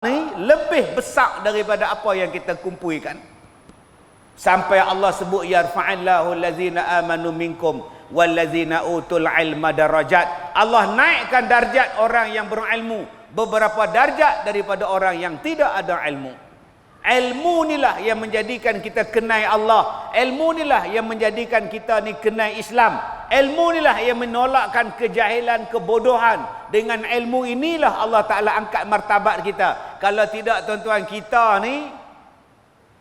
ni lebih besar daripada apa yang kita kumpulkan. Sampai Allah sebut yarfa'illahu allazina amanu minkum wallazina utul ilma darajat. Allah naikkan darjat orang yang berilmu beberapa darjat daripada orang yang tidak ada ilmu. Ilmu inilah yang menjadikan kita kenal Allah. Ilmu inilah yang menjadikan kita ni kenal Islam. Ilmu inilah yang menolakkan kejahilan, kebodohan. Dengan ilmu inilah Allah Ta'ala angkat martabat kita. Kalau tidak tuan-tuan, kita ni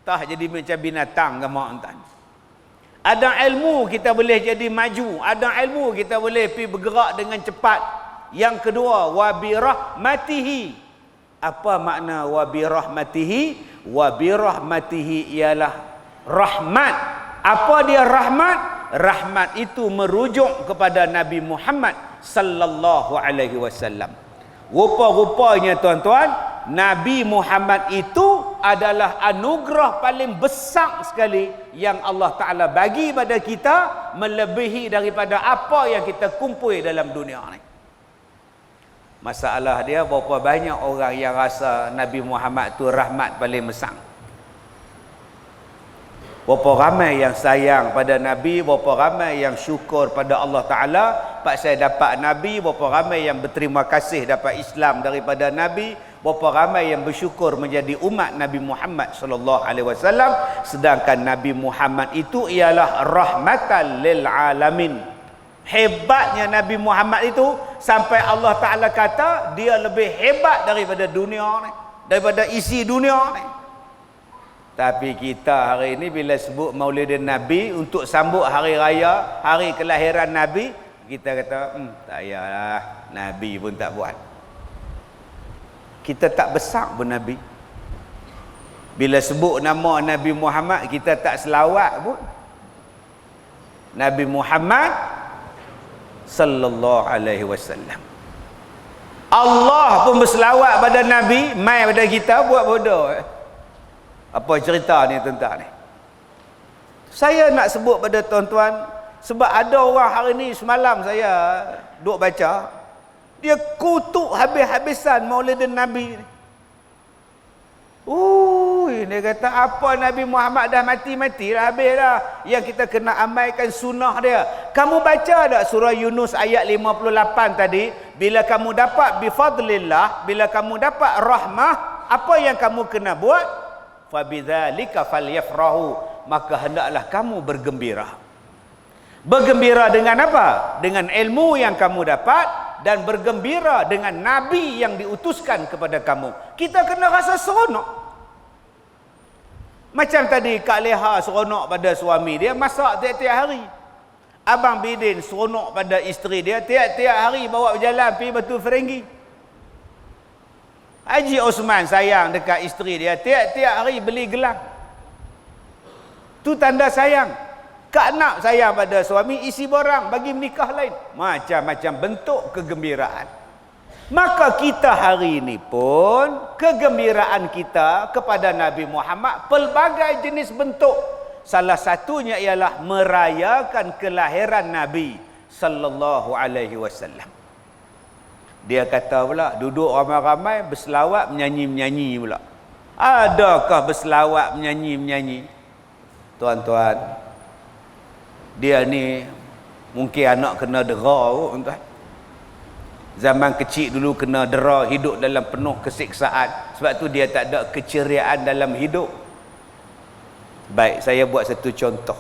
tah jadi macam binatang ke tuan. Ada ilmu kita boleh jadi maju. Ada ilmu kita boleh pergi bergerak dengan cepat. Yang kedua, wabirahmatihi. Apa makna wabirahmatihi? Wabirahmatihi ialah rahmat. Apa dia rahmat? Rahmat itu merujuk kepada Nabi Muhammad sallallahu alaihi wasallam. Rupa-rupanya tuan-tuan, Nabi Muhammad itu adalah anugerah paling besar sekali yang Allah Ta'ala bagi pada kita, melebihi daripada apa yang kita kumpul dalam dunia ni. Masalah dia, berapa banyak orang yang rasa Nabi Muhammad tu rahmat paling besar. Berapa ramai yang sayang pada Nabi, berapa ramai yang syukur pada Allah Ta'ala pak saya dapat Nabi, berapa ramai yang berterima kasih dapat Islam daripada Nabi, berapa ramai yang bersyukur menjadi umat Nabi Muhammad sallallahu alaihi wasallam, sedangkan Nabi Muhammad itu ialah rahmatan lil alamin. Hebatnya Nabi Muhammad itu sampai Allah Ta'ala kata dia lebih hebat daripada dunia ni, daripada isi dunia ni. Tapi kita hari ini bila sebut Maulidin Nabi untuk sambut hari raya, hari kelahiran Nabi, kita kata tak payahlah, Nabi pun tak buat. Kita tak besar pun Nabi. Bila sebut nama Nabi Muhammad, kita tak selawat pun. Nabi Muhammad sallallahu alaihi wasallam. Allah pun berselawat pada Nabi, mai pada kita buat bodoh. Apa cerita ni tuan-tuan ni? Saya nak sebut pada tuan-tuan sebab ada orang hari ni, semalam saya duk baca, dia kutuk habis-habisan Maulidin Nabi ni. Dia kata apa Nabi Muhammad dah mati-mati dah, habis dah. Yang kita kena amalkan sunnah dia. Kamu baca tak surah Yunus ayat 58 tadi? Bila kamu dapat bifadlillah, bila kamu dapat rahmah, apa yang kamu kena buat? Fabidzalika falyafrahu, maka hendaklah kamu bergembira. Bergembira dengan apa? Dengan ilmu yang kamu dapat, dan bergembira dengan Nabi yang diutuskan kepada kamu. Kita kena rasa seronok. Macam tadi Kak Leha seronok pada suami dia, masak tiap-tiap hari. Abang Bidin seronok pada isteri dia, tiap-tiap hari bawa berjalan pergi Batu Ferenggi. Haji Osman sayang dekat isteri dia, tiap-tiap hari beli gelang. Tu tanda sayang. Kak Nak sayang pada suami, isi borang bagi menikah lain. Macam-macam bentuk kegembiraan. Maka kita hari ini pun, kegembiraan kita kepada Nabi Muhammad pelbagai jenis bentuk. Salah satunya ialah merayakan kelahiran Nabi sallallahu alaihi wasallam. Dia kata pula, duduk ramai-ramai berselawat menyanyi-menyanyi pula. Adakah berselawat menyanyi-menyanyi? Tuan-tuan, dia ni mungkin anak kena dera kot, tuan. Zaman kecil dulu kena dera, hidup dalam penuh kesiksaan. Sebab tu dia tak ada keceriaan dalam hidup. Baik, saya buat satu contoh.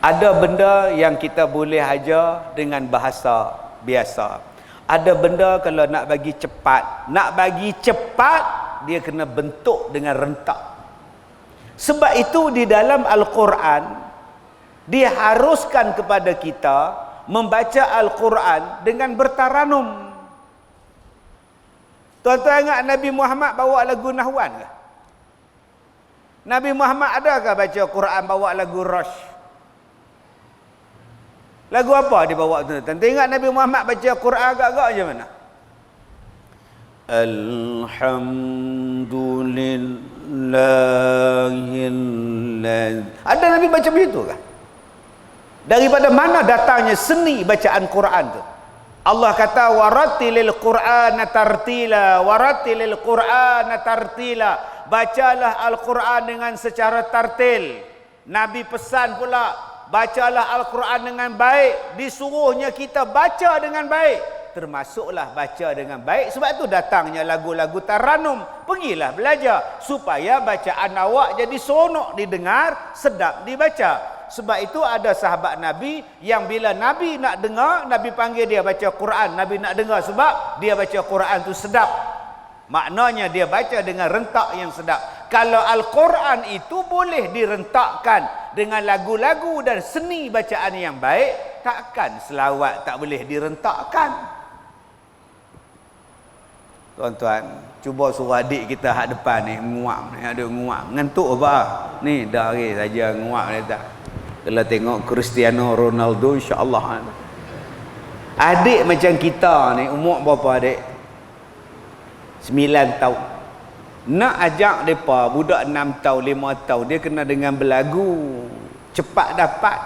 Ada benda yang kita boleh ajar dengan bahasa biasa. Ada benda kalau nak bagi cepat, dia kena bentuk dengan rentak. Sebab itu di dalam Al-Quran diharuskan kepada kita membaca Al-Quran dengan bertaranum. Tuan-tuan ingat Nabi Muhammad bawa lagu Nahwan ke? Nabi Muhammad adakah baca Quran bawa lagu Rush? Lagu apa dia bawa tuan-tuan? Ingat Nabi Muhammad baca Quran agak-agak macam mana? Alhamdulillahilladzi. Ada Nabi baca begitu kah? Daripada mana datangnya seni bacaan Quran tu? Allah kata warattilil Qur'ana tartila, warattilil Qur'ana tartila. Bacalah Al-Quran dengan secara tartil. Nabi pesan pula, bacalah Al-Quran dengan baik. Disuruhnya kita baca dengan baik. Termasuklah baca dengan baik. Sebab tu datangnya lagu-lagu taranum. Pergilah belajar supaya bacaan awak jadi seronok didengar, sedap dibaca. Sebab itu ada sahabat Nabi yang bila Nabi nak dengar, Nabi panggil dia baca Quran. Nabi nak dengar sebab dia baca Quran tu sedap. Maknanya dia baca dengan rentak yang sedap. Kalau Al-Quran itu boleh direntakkan dengan lagu-lagu dan seni bacaan yang baik, takkan selawat tak boleh direntakkan. Tuan-tuan, cuba suruh adik kita hak depan ni nguap ni, ada nguap. Ngantuk apa? Ni dah hari saja nguap dia tak. Kalau tengok Cristiano Ronaldo, insya-Allah. Adik macam kita ni, umur berapa adik? 9 tahun. Nak ajak mereka, budak 6 tahun, 5 tahun, dia kena dengan berlagu. Cepat dapat.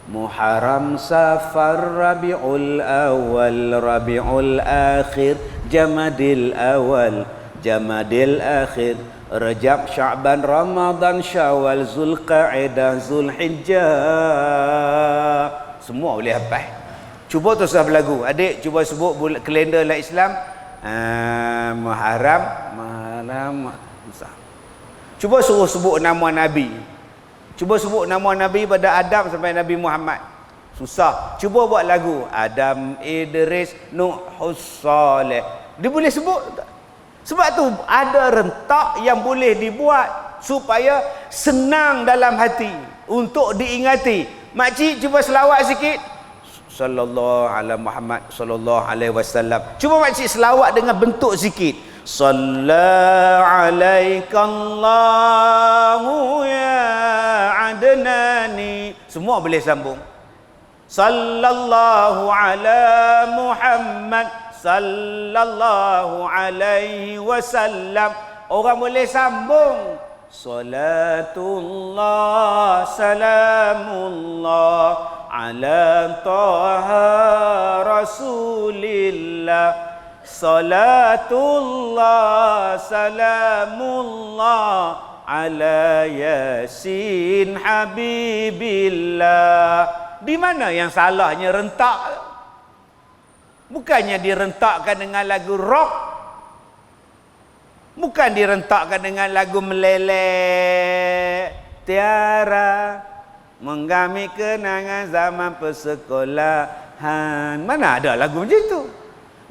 Muharram, Safar, Rabiul Awal, Rabiul Akhir, Jamadil Awal, Jamadil Akhir, Rajab, Sya'ban, Ramadan, Syawal, Zulqa'dah, Zulhijjah. Semua boleh hafal. Cuba tu sah berlagu. Adik cuba sebut kalender lah Islam. Muharram, malam. Cuba suruh sebut nama Nabi. Cuba sebut nama Nabi pada Adam sampai Nabi Muhammad. Susah. Cuba buat lagu. Adam, Idris, Nuh, Saleh. Dia boleh sebut tak? Sebab tu ada rentak yang boleh dibuat supaya senang dalam hati untuk diingati. Makcik cuba selawat sikit. Sallallahu alaihi Muhammad sallallahu alaihi wasallam. Cuba makcik selawat dengan bentuk sikit. Sallallahu alaikallahu ya adnani. Semua boleh sambung. Sallallahu ala Muhammad sallallahu alaihi wasallam. Orang boleh sambung. Salatullah salamullah ala taha rasulillah. Salatullah salamullah ala yasin habibillah. Di mana yang salahnya rentak? Bukannya direntakkan dengan lagu rock. Bukan direntakkan dengan lagu meleleh. Tiara menggami kenangan zaman persekolahan. Mana ada lagu macam itu?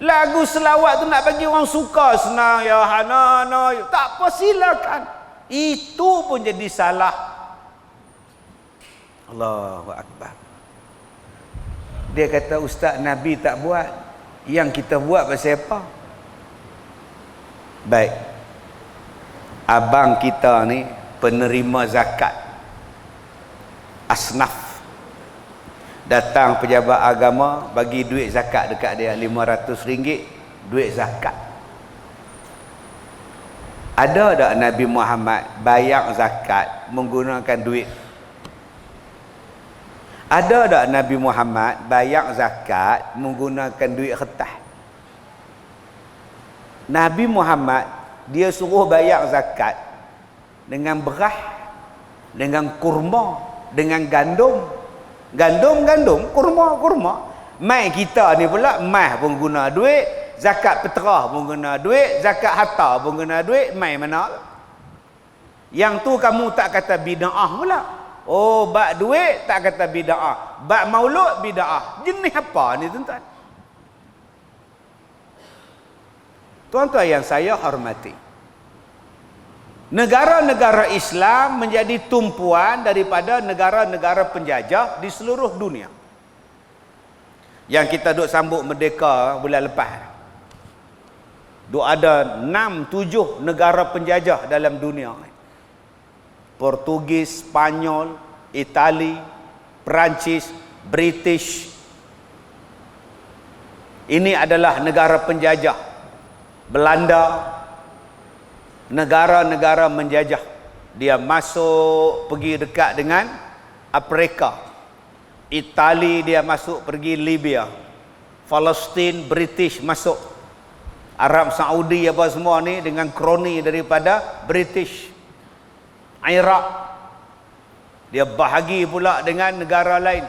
Lagu selawat tu nak bagi orang suka senang. Ya Hanana. Tak apa, silakan. Itu pun jadi salah. Allahu Akbar. Dia kata Ustaz Nabi tak buat. Yang kita buat pasal apa? Baik. Abang kita ni penerima zakat. Asnaf. Datang pejabat agama bagi duit zakat dekat dia RM500 duit zakat. Ada tak Nabi Muhammad bayar zakat menggunakan duit? Ada tak Nabi Muhammad bayar zakat menggunakan duit kertas? Nabi Muhammad dia suruh bayar zakat dengan beras, dengan kurma, dengan gandum. Gandum, kurma. Mai kita ni pula mai pun guna duit, zakat peterah pun guna duit, zakat harta pun guna duit, mai mana? Yang tu kamu tak kata bid'ah pula. Oh, bak duit tak kata bid'ah. Bak maulud bid'ah. Jenis apa ni tuan-tuan? Tuan-tuan yang saya hormati. Negara-negara Islam menjadi tumpuan daripada negara-negara penjajah di seluruh dunia. Yang kita duk sambut merdeka bulan lepas. Duk ada 6-7 negara penjajah dalam dunia. Portugis, Spanyol, Itali, Perancis, British. Ini adalah negara penjajah. Belanda, negara-negara menjajah. Dia masuk pergi dekat dengan Afrika. Itali dia masuk pergi Libya. Palestin, British masuk. Arab Saudi apa semua ni dengan kroni daripada British. Iraq dia bahagi pula dengan negara lain.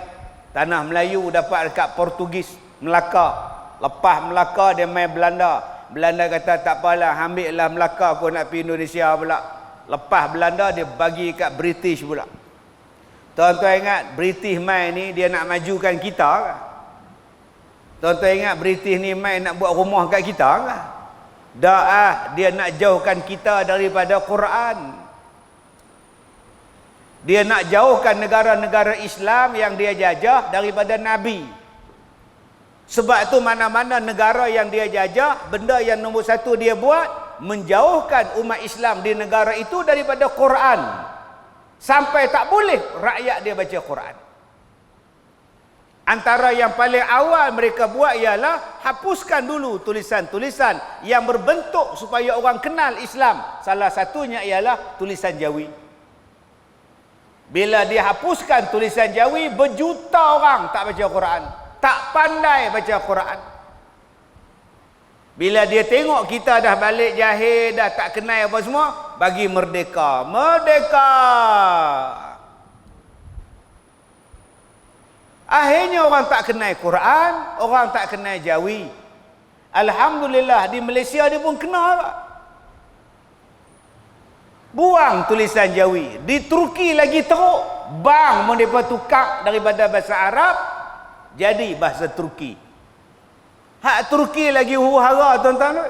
Tanah Melayu dapat dekat Portugis, Melaka. Lepas Melaka dia main Belanda. Belanda kata tak apalah, ambillah Melaka, aku nak pergi Indonesia pula. Lepas Belanda dia bagi kat British pula. Tuan-tuan ingat British main ni dia nak majukan kita ke? Tuan-tuan ingat British ni main nak buat rumah kat kita ke? Dah dia nak jauhkan kita daripada Quran. Dia nak jauhkan negara-negara Islam yang dia jajah daripada Nabi. Sebab tu mana-mana negara yang dia jajah, benda yang nombor satu dia buat, menjauhkan umat Islam di negara itu daripada Quran. Sampai tak boleh rakyat dia baca Quran. Antara yang paling awal mereka buat ialah hapuskan dulu tulisan-tulisan yang berbentuk supaya orang kenal Islam. Salah satunya ialah tulisan Jawi. Bila dia hapuskan tulisan Jawi, berjuta orang tak baca Quran. Tak pandai baca Quran. Bila dia tengok kita dah balik jahil, dah tak kenal apa semua, bagi merdeka. Merdeka! Akhirnya orang tak kenal Quran, orang tak kenal Jawi. Alhamdulillah di Malaysia dia pun kenal. Buang tulisan Jawi. Di Turki lagi teruk. Bang mereka tukar daripada bahasa Arab jadi bahasa Turki. Hak Turki lagi huru-hara tuan-tuan.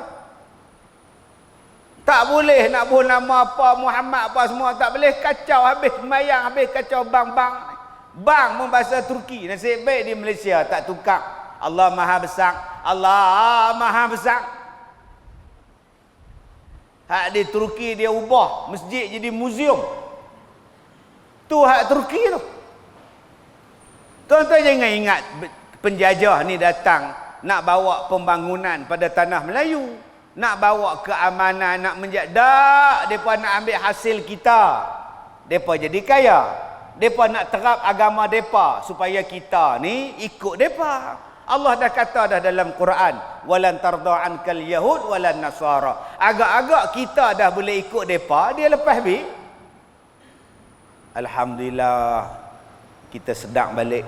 Tak boleh nak buat nama apa Muhammad apa semua, tak boleh, kacau habis sembahyang, habis kacau bang-bang. Bang membahasa Turki. Nasib baik di Malaysia tak tukar. Allah Maha Besar. Allah Maha Besar. Hak di Turki dia ubah masjid jadi muzium. Tu hak Turki tu. Tuan-tuan jangan ingat penjajah ni datang nak bawa pembangunan pada tanah Melayu, nak bawa keamanan, nak menjaga. Depa nak ambil hasil kita. Depa jadi kaya. Depa nak terap agama depa supaya kita ni ikut depa. Allah dah kata dah dalam Quran, walan tarda ankal yahud walan nasara. Agak-agak kita dah boleh ikut depa, dia lepas bi. Alhamdulillah kita sedang balik.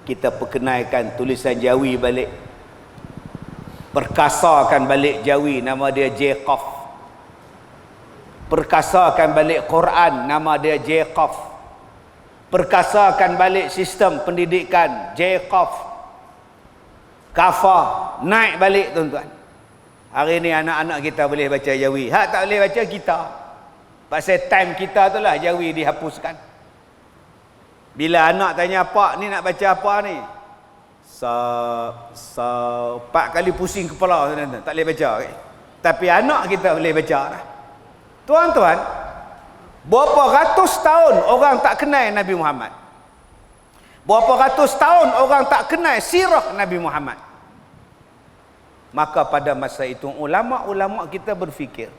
Kita perkenalkan tulisan Jawi balik. Perkasakan balik Jawi, nama dia Jacob. Perkasakan balik Quran, nama dia Jacob. Perkasakan balik sistem pendidikan Jacob. Kafah naik balik tuan-tuan. Hari ni anak-anak kita boleh baca Jawi. Hak tak boleh baca kita. Pasal time kita tu lah Jawi dihapuskan. Bila anak tanya pak ni nak baca apa ni? Pak kali pusing kepala tuan-tuan. Tak boleh baca. Okay? Tapi anak kita boleh baca lah. Tuan-tuan, berapa ratus tahun orang tak kenal Nabi Muhammad? Berapa ratus tahun orang tak kenal sirah Nabi Muhammad? Maka pada masa itu ulama-ulama kita berfikir,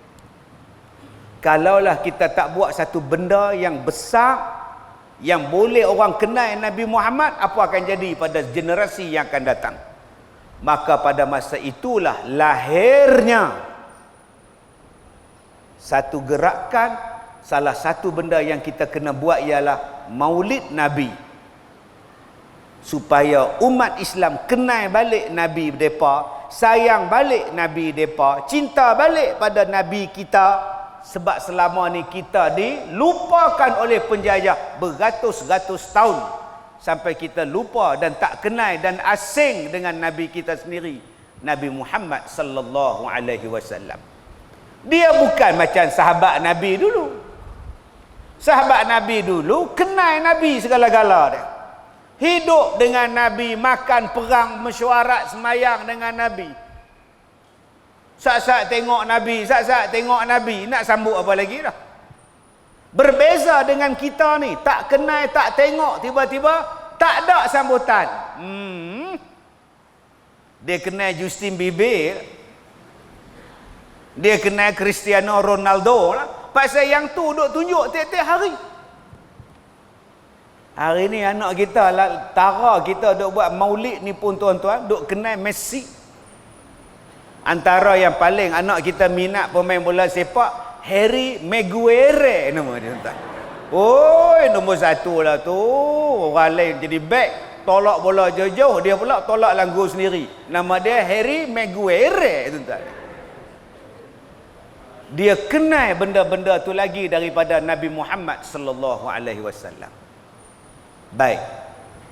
kalaulah kita tak buat satu benda yang besar yang boleh orang kenal Nabi Muhammad, apa akan jadi pada generasi yang akan datang? Maka pada masa itulah lahirnya satu gerakan. Salah satu benda yang kita kena buat ialah Maulid Nabi, supaya umat Islam kenal balik Nabi depa, sayang balik Nabi depa, cinta balik pada Nabi kita. Sebab selama ni kita dilupakan oleh penjajah beratus-ratus tahun, sampai kita lupa dan tak kenal dan asing dengan Nabi kita sendiri, Nabi Muhammad sallallahu alaihi wasallam. Dia bukan macam sahabat Nabi dulu. Sahabat Nabi dulu kenal Nabi segala-gala dia. Hidup dengan Nabi, makan, perang, mesyuarat, semayang dengan Nabi. Saat-saat tengok Nabi, saat-saat tengok Nabi, nak sambut apa lagi dah. Berbeza dengan kita ni, tak kenal, tak tengok, tiba-tiba tak ada sambutan. Dia kenal Justin Bieber, dia kenal Cristiano Ronaldo lah. Pasal yang tu duk tunjuk tiap-tiap hari. Hari ni anak kita lah, tara kita duk buat maulid ni pun tuan-tuan, duk kenal Messi. Antara yang paling anak kita minat pemain bola sepak, Harry Maguire nama dia tuan. Oi, nombor 1 lah tu. Orang lain jadi back, tolak bola jauh-jauh, dia pula tolak langgur sendiri. Nama dia Harry Maguire tuan-tuan. Dia kenal benda-benda tu lagi daripada Nabi Muhammad sallallahu alaihi wasallam. Baik.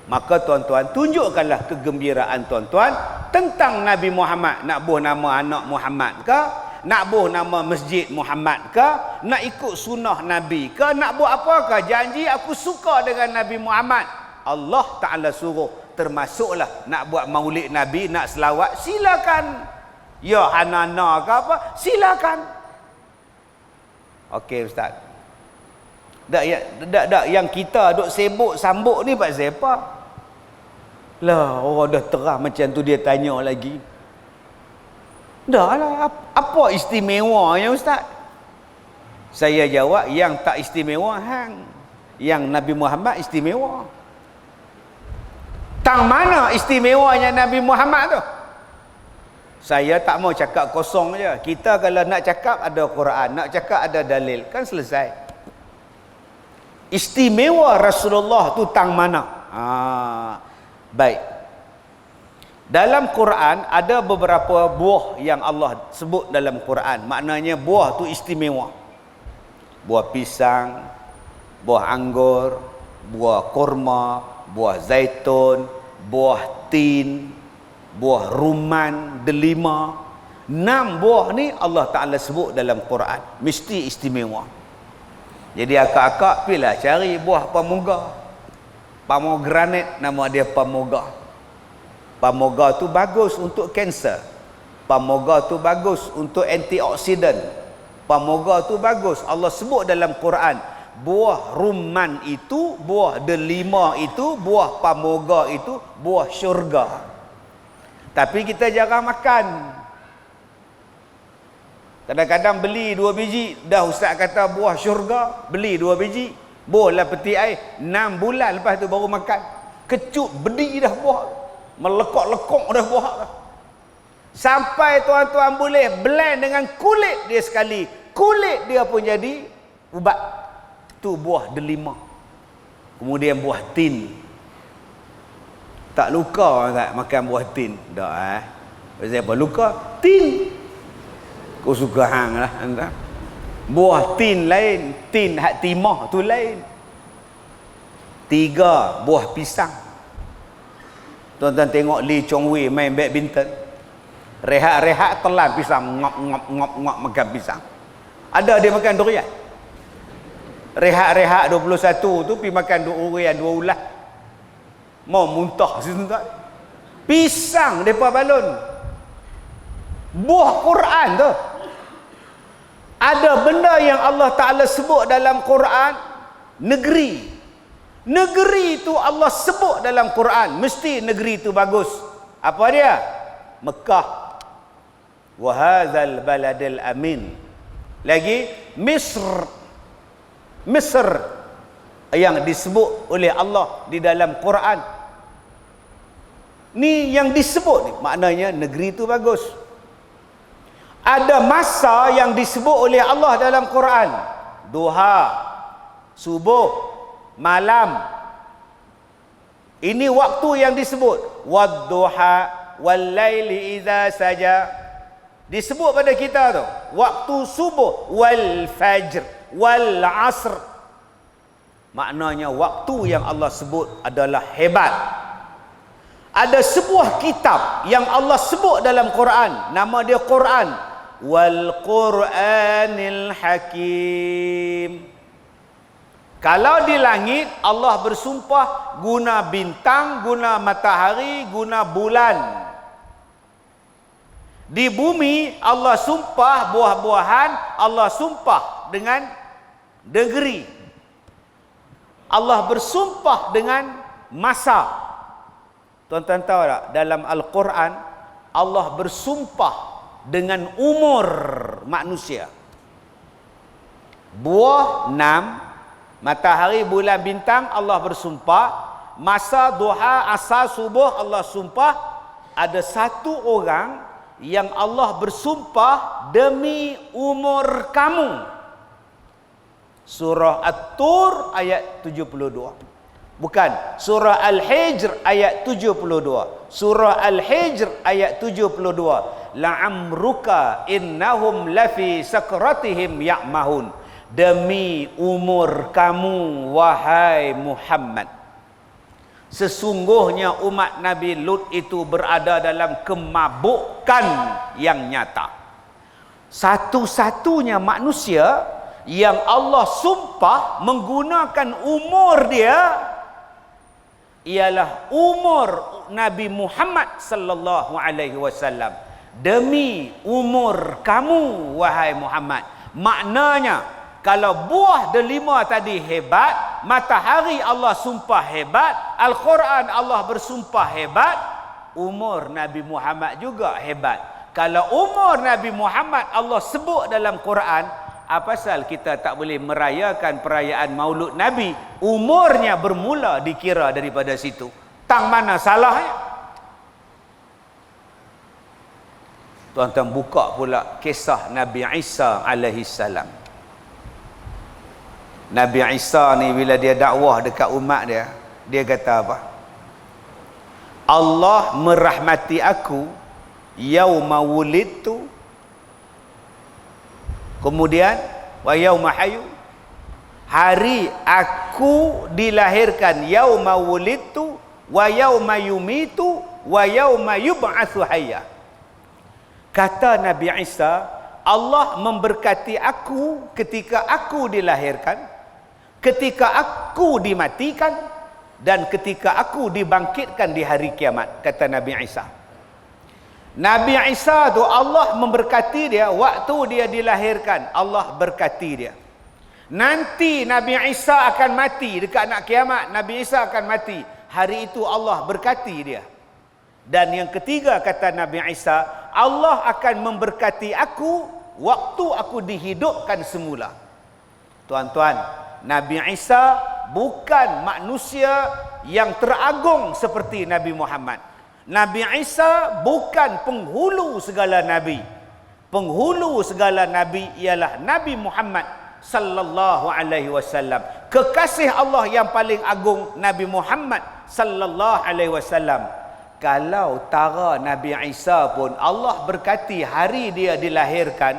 Maka tuan-tuan, tunjukkanlah kegembiraan tuan-tuan tentang Nabi Muhammad. Nak buh nama anak Muhammad ke? Nak buh nama masjid Muhammad ke? Nak ikut sunnah Nabi ke? Nak buat apakah? Janji aku suka dengan Nabi Muhammad. Allah Ta'ala suruh, termasuklah nak buat maulid Nabi, nak selawat, silakan. Ya Hanana ke apa? Silakan. Okey Ustaz. Tak yang kita duk sibuk sambuk ni pasal apa? Lah, orang dah terang macam tu dia tanya lagi. Dah lah, apa istimewanya Ustaz? Saya jawab, yang tak istimewa hang. Yang Nabi Muhammad istimewa. Tang mana istimewanya Nabi Muhammad tu? Saya tak mau cakap kosong je. Kita kalau nak cakap ada Quran, nak cakap ada dalil, kan selesai. Istimewa Rasulullah tu tang mana? Baik. Dalam Quran ada beberapa buah yang Allah sebut dalam Quran. Maknanya buah tu istimewa. Buah pisang, buah anggur, buah kurma, buah zaitun, buah tin, buah rumman, delima. 6 buah ni Allah Ta'ala sebut dalam Quran. Mesti istimewa. Jadi akak-akak pilih cari buah pamoga. Pomegranate nama dia pamoga. Pamoga tu bagus untuk kanser. Pamoga tu bagus untuk antioksidan. Pamoga tu bagus. Allah sebut dalam Quran. Buah rumman itu, buah delima itu, buah pamoga itu, buah syurga. Tapi kita jarang makan. Kadang-kadang beli 2 biji, dah ustaz kata buah syurga, beli 2 biji, bohlah peti air, 6 bulan lepas tu baru makan. Kecut bedi dah buah, melekok-lekok dah buah. Sampai tuan-tuan boleh blend dengan kulit dia sekali, kulit dia pun jadi ubat. Tu buah delima. Kemudian buah tin. Tak luka tak makan buah tin? Tak Pasal apa luka? Tin. Kau suka hang lah anda. Buah tin lain, tin hak timah tu lain. 3 buah pisang. Tuan-tuan tengok Lee Chong Wei main badminton. Rehat-rehat telan pisang, ngop makan pisang. Ada dia makan durian. Rehat-rehat 21 tu pergi makan durian 2 ulas. Mau muntah situ tak? Pisang depa balon. Buah Quran tu. Ada benda yang Allah Ta'ala sebut dalam Quran, negeri. Negeri itu Allah sebut dalam Quran, mesti negeri itu bagus. Apa dia? Mekah. Wa hadzal baladil amin. Lagi Misr. Misr yang disebut oleh Allah di dalam Quran. Ni yang disebut ni, maknanya negeri itu bagus. Ada masa yang disebut oleh Allah dalam Quran. Duha, subuh, malam. Ini waktu yang disebut. Wadduha wal-laili idza saja. Disebut pada kita tu. Waktu subuh wal fajr wal asr. Maknanya waktu yang Allah sebut adalah hebat. Ada sebuah kitab yang Allah sebut dalam Quran. Nama dia Quran. Wal Qur'anil Hakim. Kalau di langit Allah bersumpah guna bintang, guna matahari, guna bulan. Di bumi Allah sumpah buah-buahan, Allah sumpah dengan negeri. Allah bersumpah dengan masa. Tuan-tuan tahu tak, dalam Al-Quran Allah bersumpah dengan umur manusia. Buah 6, Matahari, bulan, bintang Allah bersumpah. Masa duha, asar, subuh Allah sumpah. Ada satu orang yang Allah bersumpah demi umur kamu. Surah At-Tur ayat 72. Bukan, surah Al-Hijr ayat 72. Surah Al-Hijr ayat 72. La'amruka innahum lafi sakratihim ya'mahun. Demi umur kamu wahai Muhammad, sesungguhnya umat Nabi Lut itu berada dalam kemabukan yang nyata. Satu-satunya manusia yang Allah sumpah menggunakan umur dia ialah umur Nabi Muhammad sallallahu alaihi wasallam. Demi umur kamu wahai Muhammad. Maknanya kalau buah delima tadi hebat, matahari Allah sumpah hebat, Al-Quran Allah bersumpah hebat, umur Nabi Muhammad juga hebat. Kalau umur Nabi Muhammad Allah sebut dalam Quran, apa pasal kita tak boleh merayakan perayaan Maulud Nabi? Umurnya bermula dikira daripada situ. Tang mana salahnya? Tuan-tuan buka pula kisah Nabi Isa alaihi salam. Nabi Isa ni bila dia dakwah dekat umat dia, dia kata apa? Allah merahmati aku yauma wulidtu, kemudian wa yauma hayu, hari aku dilahirkan, yauma wulidtu wa yauma yumitu wa yauma yub'atsu hayya. Kata Nabi Isa, Allah memberkati aku ketika aku dilahirkan, ketika aku dimatikan, dan ketika aku dibangkitkan di hari kiamat, kata Nabi Isa. Nabi Isa tu Allah memberkati dia waktu dia dilahirkan, Allah berkati dia. Nanti Nabi Isa akan mati dekat nak kiamat, Nabi Isa akan mati. Hari itu Allah berkati dia. Dan yang ketiga kata Nabi Isa, Allah akan memberkati aku waktu aku dihidupkan semula. Tuan-tuan, Nabi Isa bukan manusia yang teragung seperti Nabi Muhammad. Nabi Isa bukan penghulu segala nabi. Penghulu segala nabi ialah Nabi Muhammad sallallahu alaihi wasallam. Kekasih Allah yang paling agung Nabi Muhammad sallallahu alaihi wasallam. Kalau tara Nabi Isa pun Allah berkati hari dia dilahirkan,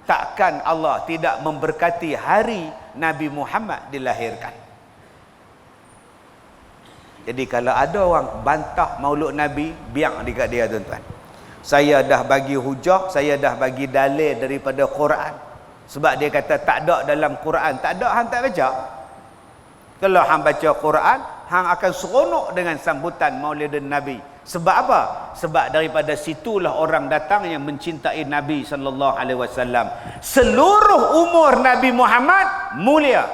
takkan Allah tidak memberkati hari Nabi Muhammad dilahirkan. Jadi kalau ada orang bantah maulud Nabi, biar dekat dia tuan-tuan. Saya dah bagi hujah, saya dah bagi dalil daripada Quran. Sebab dia kata tak ada dalam Quran. Tak ada, hang tak baca. Kalau hang baca Quran, hang akan seronok dengan sambutan maulidin Nabi. Sebab apa? Sebab daripada situlah orang datang yang mencintai Nabi sallallahu alaihi wasallam. Seluruh umur Nabi Muhammad mulia.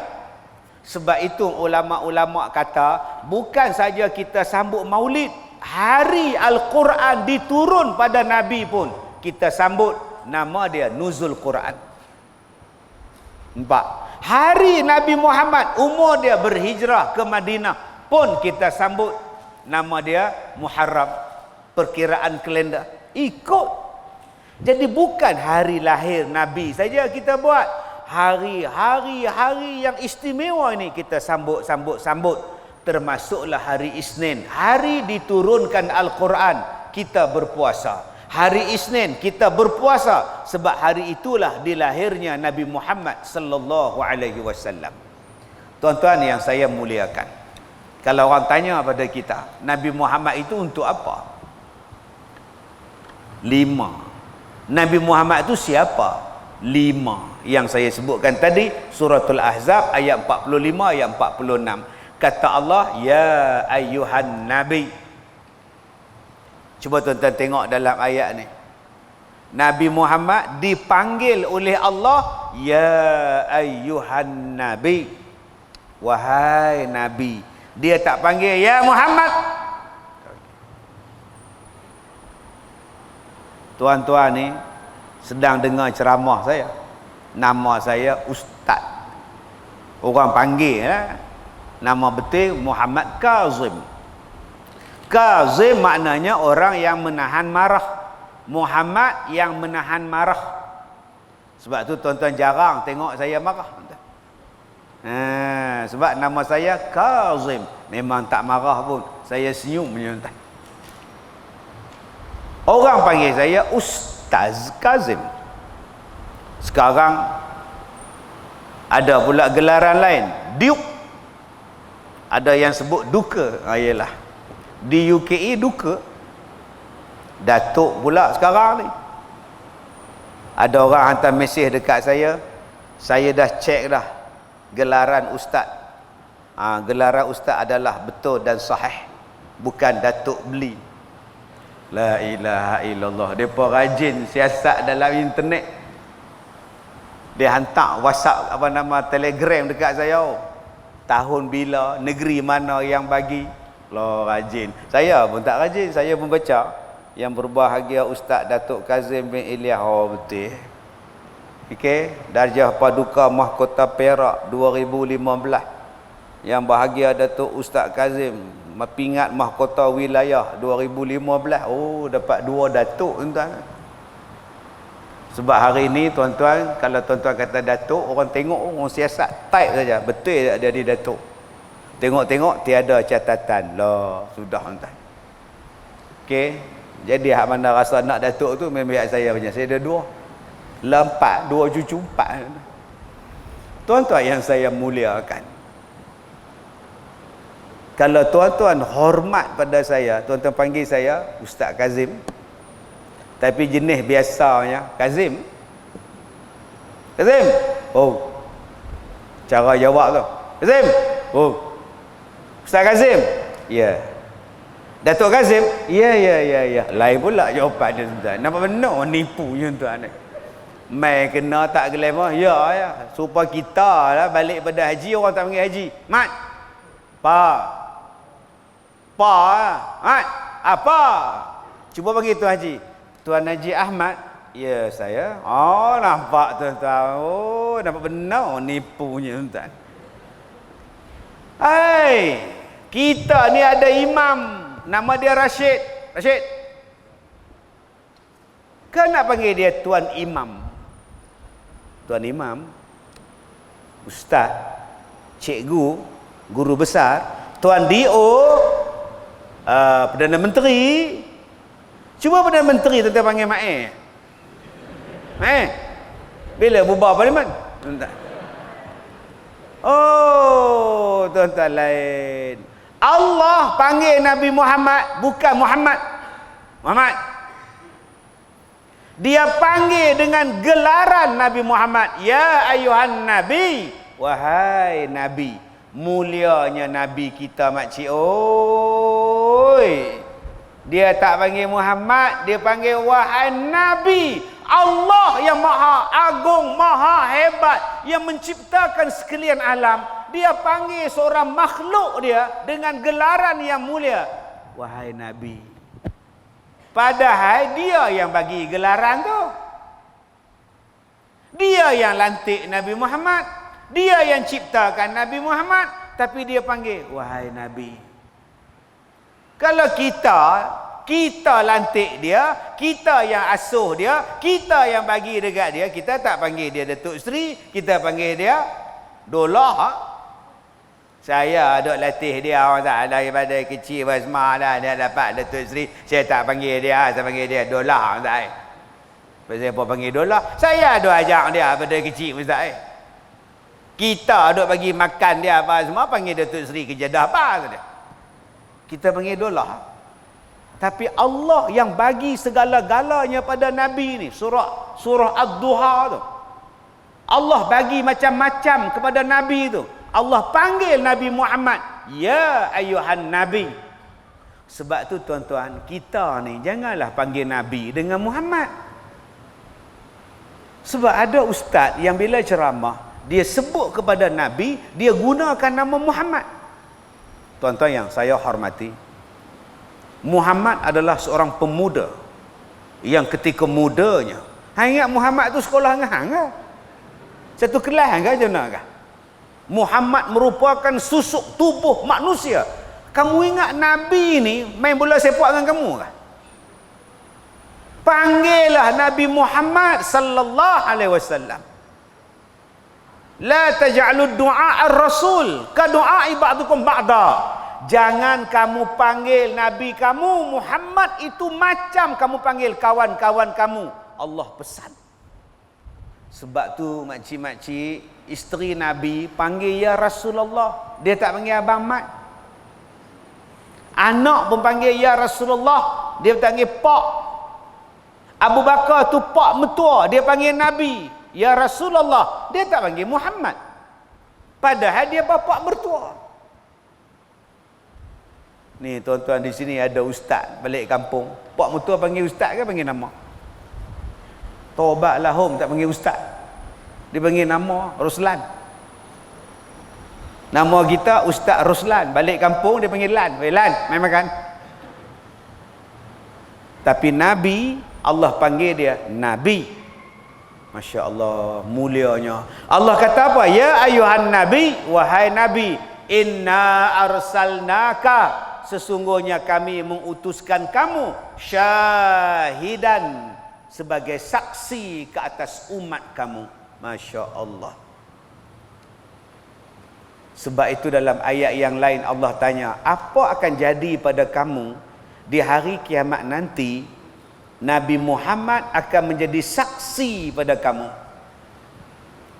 Sebab itu ulama-ulama kata, bukan saja kita sambut maulid, hari Al-Quran diturun pada Nabi pun kita sambut, nama dia Nuzul Quran. 4. Hari Nabi Muhammad umur dia berhijrah ke Madinah pun kita sambut, nama dia Muharram. Perkiraan kalender ikut. Jadi bukan hari lahir Nabi saja kita buat, hari-hari yang istimewa ini kita sambut. Termasuklah hari Isnin, hari diturunkan Al-Quran, kita berpuasa. Hari Isnin kita berpuasa sebab hari itulah dilahirnya Nabi Muhammad sallallahu alaihi wasallam. Tuan-tuan yang saya muliakan, kalau orang tanya pada kita, Nabi Muhammad itu untuk apa? 5. Nabi Muhammad itu siapa? 5 yang saya sebutkan tadi, suratul Ahzab ayat 45, ayat 46. Kata Allah, ya ayyuhan nabi. Cuba tuan-tuan tengok dalam ayat ni. Nabi Muhammad dipanggil oleh Allah, ya ayyuhan nabi. Wahai nabi. Dia tak panggil ya Muhammad. Tuan-tuan ni sedang dengar ceramah saya. Nama saya Ustaz. Orang panggil nama betul Muhammad Kazim. Kazim maknanya orang yang menahan marah. Muhammad yang menahan marah. Sebab tu tuan-tuan jarang tengok saya marah. Sebab nama saya Kazim. Memang tak marah pun, saya senyum je. Orang panggil saya Ustaz Kazim. Sekarang ada pula gelaran lain, Duke. Ada yang sebut Duka. Ialah di UKE Duka. Datuk pula sekarang ni. Ada orang hantar mesej dekat saya dah cek dah gelaran ustaz. Gelaran ustaz adalah betul dan sahih, bukan datuk beli. La ilaha illallah. Depa rajin siasat dalam internet. Dia hantar WhatsApp Telegram dekat saya. Tahun bila, negeri mana yang bagi. Lah rajin. Saya pun tak rajin, saya pun baca. Yang berbahagia Ustaz Datuk Kazim bin Ilyas. Oh betul. Okey, Darjah Paduka Mahkota Perak 2015. Yang bahagia Datuk Ustaz Kazim Pingat Mahkota Wilayah 2015. Oh, dapat 2 datuk tuan-tuan. Sebab hari ni tuan-tuan, kalau tuan-tuan kata datuk, orang tengok orang siasat type saja. Betul tak dia di datuk? Tengok-tengok tiada catatan. Lah, sudah tuan-tuan. Okey. Jadi hak mana rasa nak datuk tu memang saya punya. Saya ada 2. Lampat 2 cucu 4. Tuan-tuan yang saya muliakan. Kalau tuan-tuan hormat pada saya, tuan-tuan panggil saya Ustaz Kazim. Tapi jenis biasanya Kazim. Kazim. Oh. Cara jawab tu. Kazim. Oh. Ustaz Kazim. Ya. Datuk Kazim. Ya. Lain pula jawapan dia tuan. Nampak benar nipu je tuan. Mai kena tak glamour. Ya. Supaya kita lah balik pada haji, orang tak panggil haji. Mat. Mat. Apa? Cuba panggil Tuan Haji. Tuan Haji Ahmad. Ya, saya. Oh, nampak tuan-tuan. Oh, nampak benar nipunya tuan. Hai, kita ni ada imam. Nama dia Rashid. Rashid. Kan nak panggil dia Tuan Imam. Tuan Imam. Ustaz. Cikgu. Guru besar. Tuan D.O. Perdana Menteri. Cuba Perdana Menteri tuan-tuan panggil Mak bila bubar parlimen? Oh, tuan-tuan lain. Allah panggil Nabi Muhammad bukan Muhammad. Dia panggil dengan gelaran Nabi Muhammad. Ya ayuhan Nabi. Wahai Nabi. Mulianya Nabi kita makcik. Oi. Dia tak panggil Muhammad, dia panggil wahai Nabi. Allah yang maha agung, maha hebat, yang menciptakan sekalian alam, dia panggil seorang makhluk dia dengan gelaran yang mulia. Wahai Nabi. Padahal dia yang bagi gelaran tu. Dia yang lantik Nabi Muhammad. Dia yang ciptakan Nabi Muhammad, tapi dia panggil wahai Nabi. Kalau kita lantik dia, kita yang asuh dia, kita yang bagi dekat dia, kita tak panggil dia Datuk Seri, kita panggil dia Dolah. Saya duk latih dia orang tak daripada kecil basmah dah dia dapat Datuk Seri, saya tak panggil dia, saya panggil dia Dolah tak. Saya apa panggil Dolah? Saya duk ajak dia pada kecil ustaz. Kita duk bagi makan dia apa semua, panggil Datuk Seri Kejadah apa dia. Kita panggil Dolah. Tapi Allah yang bagi segala-galanya pada Nabi ni. Surah Ad-Duha tu. Allah bagi macam-macam kepada Nabi tu. Allah panggil Nabi Muhammad. Ya ayuhan Nabi. Sebab tu tuan-tuan, kita ni janganlah panggil Nabi dengan Muhammad. Sebab ada ustaz yang bila ceramah, dia sebut kepada Nabi, dia gunakan nama Muhammad. Tuan-tuan yang saya hormati, Muhammad adalah seorang pemuda yang ketika mudanya, hang ingat Muhammad tu sekolah dengan hang ke? Satu kelas hang ke macam mana ke? Muhammad merupakan susuk tubuh manusia. Kamu ingat Nabi ni main bola sepak dengan kamu kah? Panggillah Nabi Muhammad sallallahu alaihi wasallam. La taj'alud du'a ar-rasul ka du'a ba'dukum ba'da. Jangan kamu panggil Nabi kamu Muhammad itu macam kamu panggil kawan-kawan kamu. Allah pesan. Sebab tu makcik-makcik, isteri Nabi panggil ya Rasulullah. Dia tak panggil Abang Mat. Anak pun panggil ya Rasulullah. Dia tak panggil Pak. Abu Bakar tu Pak Mertua. Dia panggil Nabi ya Rasulullah. Dia tak panggil Muhammad. Padahal dia bapa mertua. Ni tuan-tuan di sini ada ustaz balik kampung. Pak Mertua panggil ustaz ke panggil nama? Taubatlah home tak panggil ustaz. Dia panggil nama Ruslan. Nama kita Ustaz Ruslan. Balik kampung dia panggil Lan. Wei Lan, main makan. Tapi Nabi, Allah panggil dia Nabi. Masya Allah, mulianya. Allah kata apa? Ya ayuhan Nabi, wahai Nabi, inna arsalnaka, sesungguhnya kami mengutuskan kamu syahidan, sebagai saksi ke atas umat kamu. Masya Allah. Sebab itu dalam ayat yang lain Allah tanya, apa akan jadi pada kamu di hari kiamat nanti? Nabi Muhammad akan menjadi saksi pada kamu.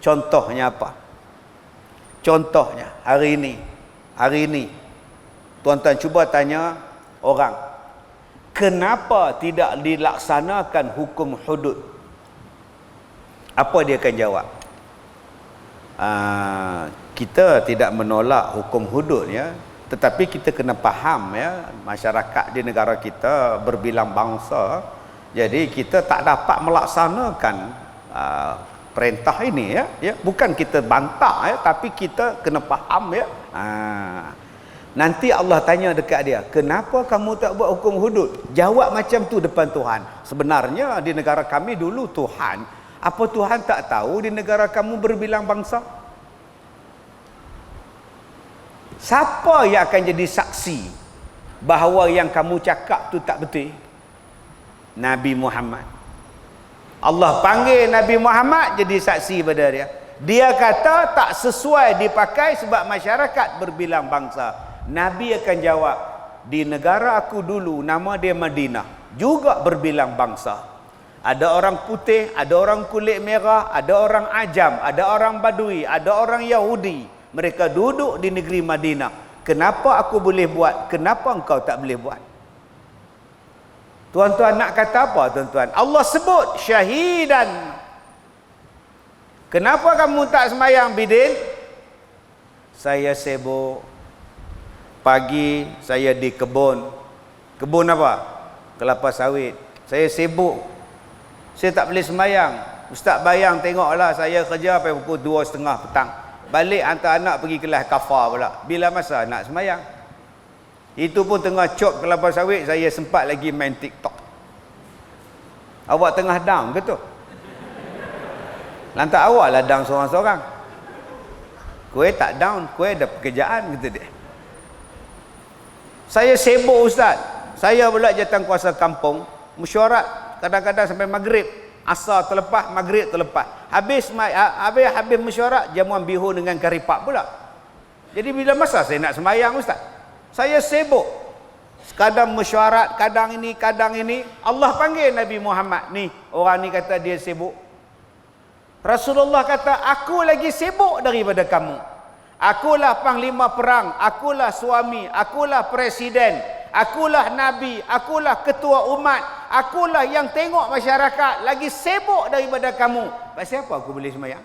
Contohnya apa? Contohnya hari ini tuan-tuan cuba tanya orang, kenapa tidak dilaksanakan hukum hudud? Apa dia akan jawab? Kita tidak menolak hukum hudud ya, tetapi kita kena faham ya, masyarakat di negara kita berbilang bangsa, jadi kita tak dapat melaksanakan perintah ini ya. Bukan kita bantah ya, tapi kita kena faham ya. Nanti Allah tanya dekat dia, kenapa kamu tak buat hukum hudud? Jawab macam tu depan Tuhan. Sebenarnya di negara kami dulu Tuhan, apa Tuhan tak tahu di negara kamu berbilang bangsa? Siapa yang akan jadi saksi bahawa yang kamu cakap tu tak betul? Nabi Muhammad. Allah panggil Nabi Muhammad jadi saksi pada dia. Dia kata tak sesuai dipakai sebab masyarakat berbilang bangsa. Nabi akan jawab, di negara aku dulu nama dia Madinah, juga berbilang bangsa. Ada orang putih, ada orang kulit merah, ada orang Ajam, ada orang Badui, ada orang Yahudi. Mereka duduk di negeri Madinah. Kenapa aku boleh buat? Kenapa engkau tak boleh buat? Tuan-tuan nak kata apa tuan-tuan? Allah sebut syahidan. Kenapa kamu tak sembahyang Bidin? Saya sibuk. Pagi saya di kebun. Kebun apa? Kelapa sawit. Saya sibuk. Saya tak boleh sembahyang. Ustaz bayang tengoklah, saya kerja sampai pukul 2:30 petang. Balik hantar anak pergi kelas kafar pula. Bila masa nak sembahyang? Itu pun tengah cop kelapa sawit, saya sempat lagi main TikTok. Awak tengah down ke tu? Lantak awak lah down seorang-seorang. Kue tak down, kue ada pekerjaan, kata dia. Saya sibuk Ustaz. Saya pula jawatankuasa kampung, mesyuarat kadang-kadang sampai maghrib, asar terlepas, maghrib terlepas. Habis mesyuarat, jamuan bihun dengan karipap pula. Jadi bila masa saya nak sembahyang Ustaz? Saya sibuk. Kadang mesyuarat, kadang ini. Allah panggil Nabi Muhammad. Ni, orang ni kata dia sibuk. Rasulullah kata, aku lagi sibuk daripada kamu. Akulah panglima perang, akulah suami, akulah presiden, akulah nabi, akulah ketua umat, akulah yang tengok masyarakat, lagi sibuk daripada kamu. Pasal apa aku boleh sembahyang?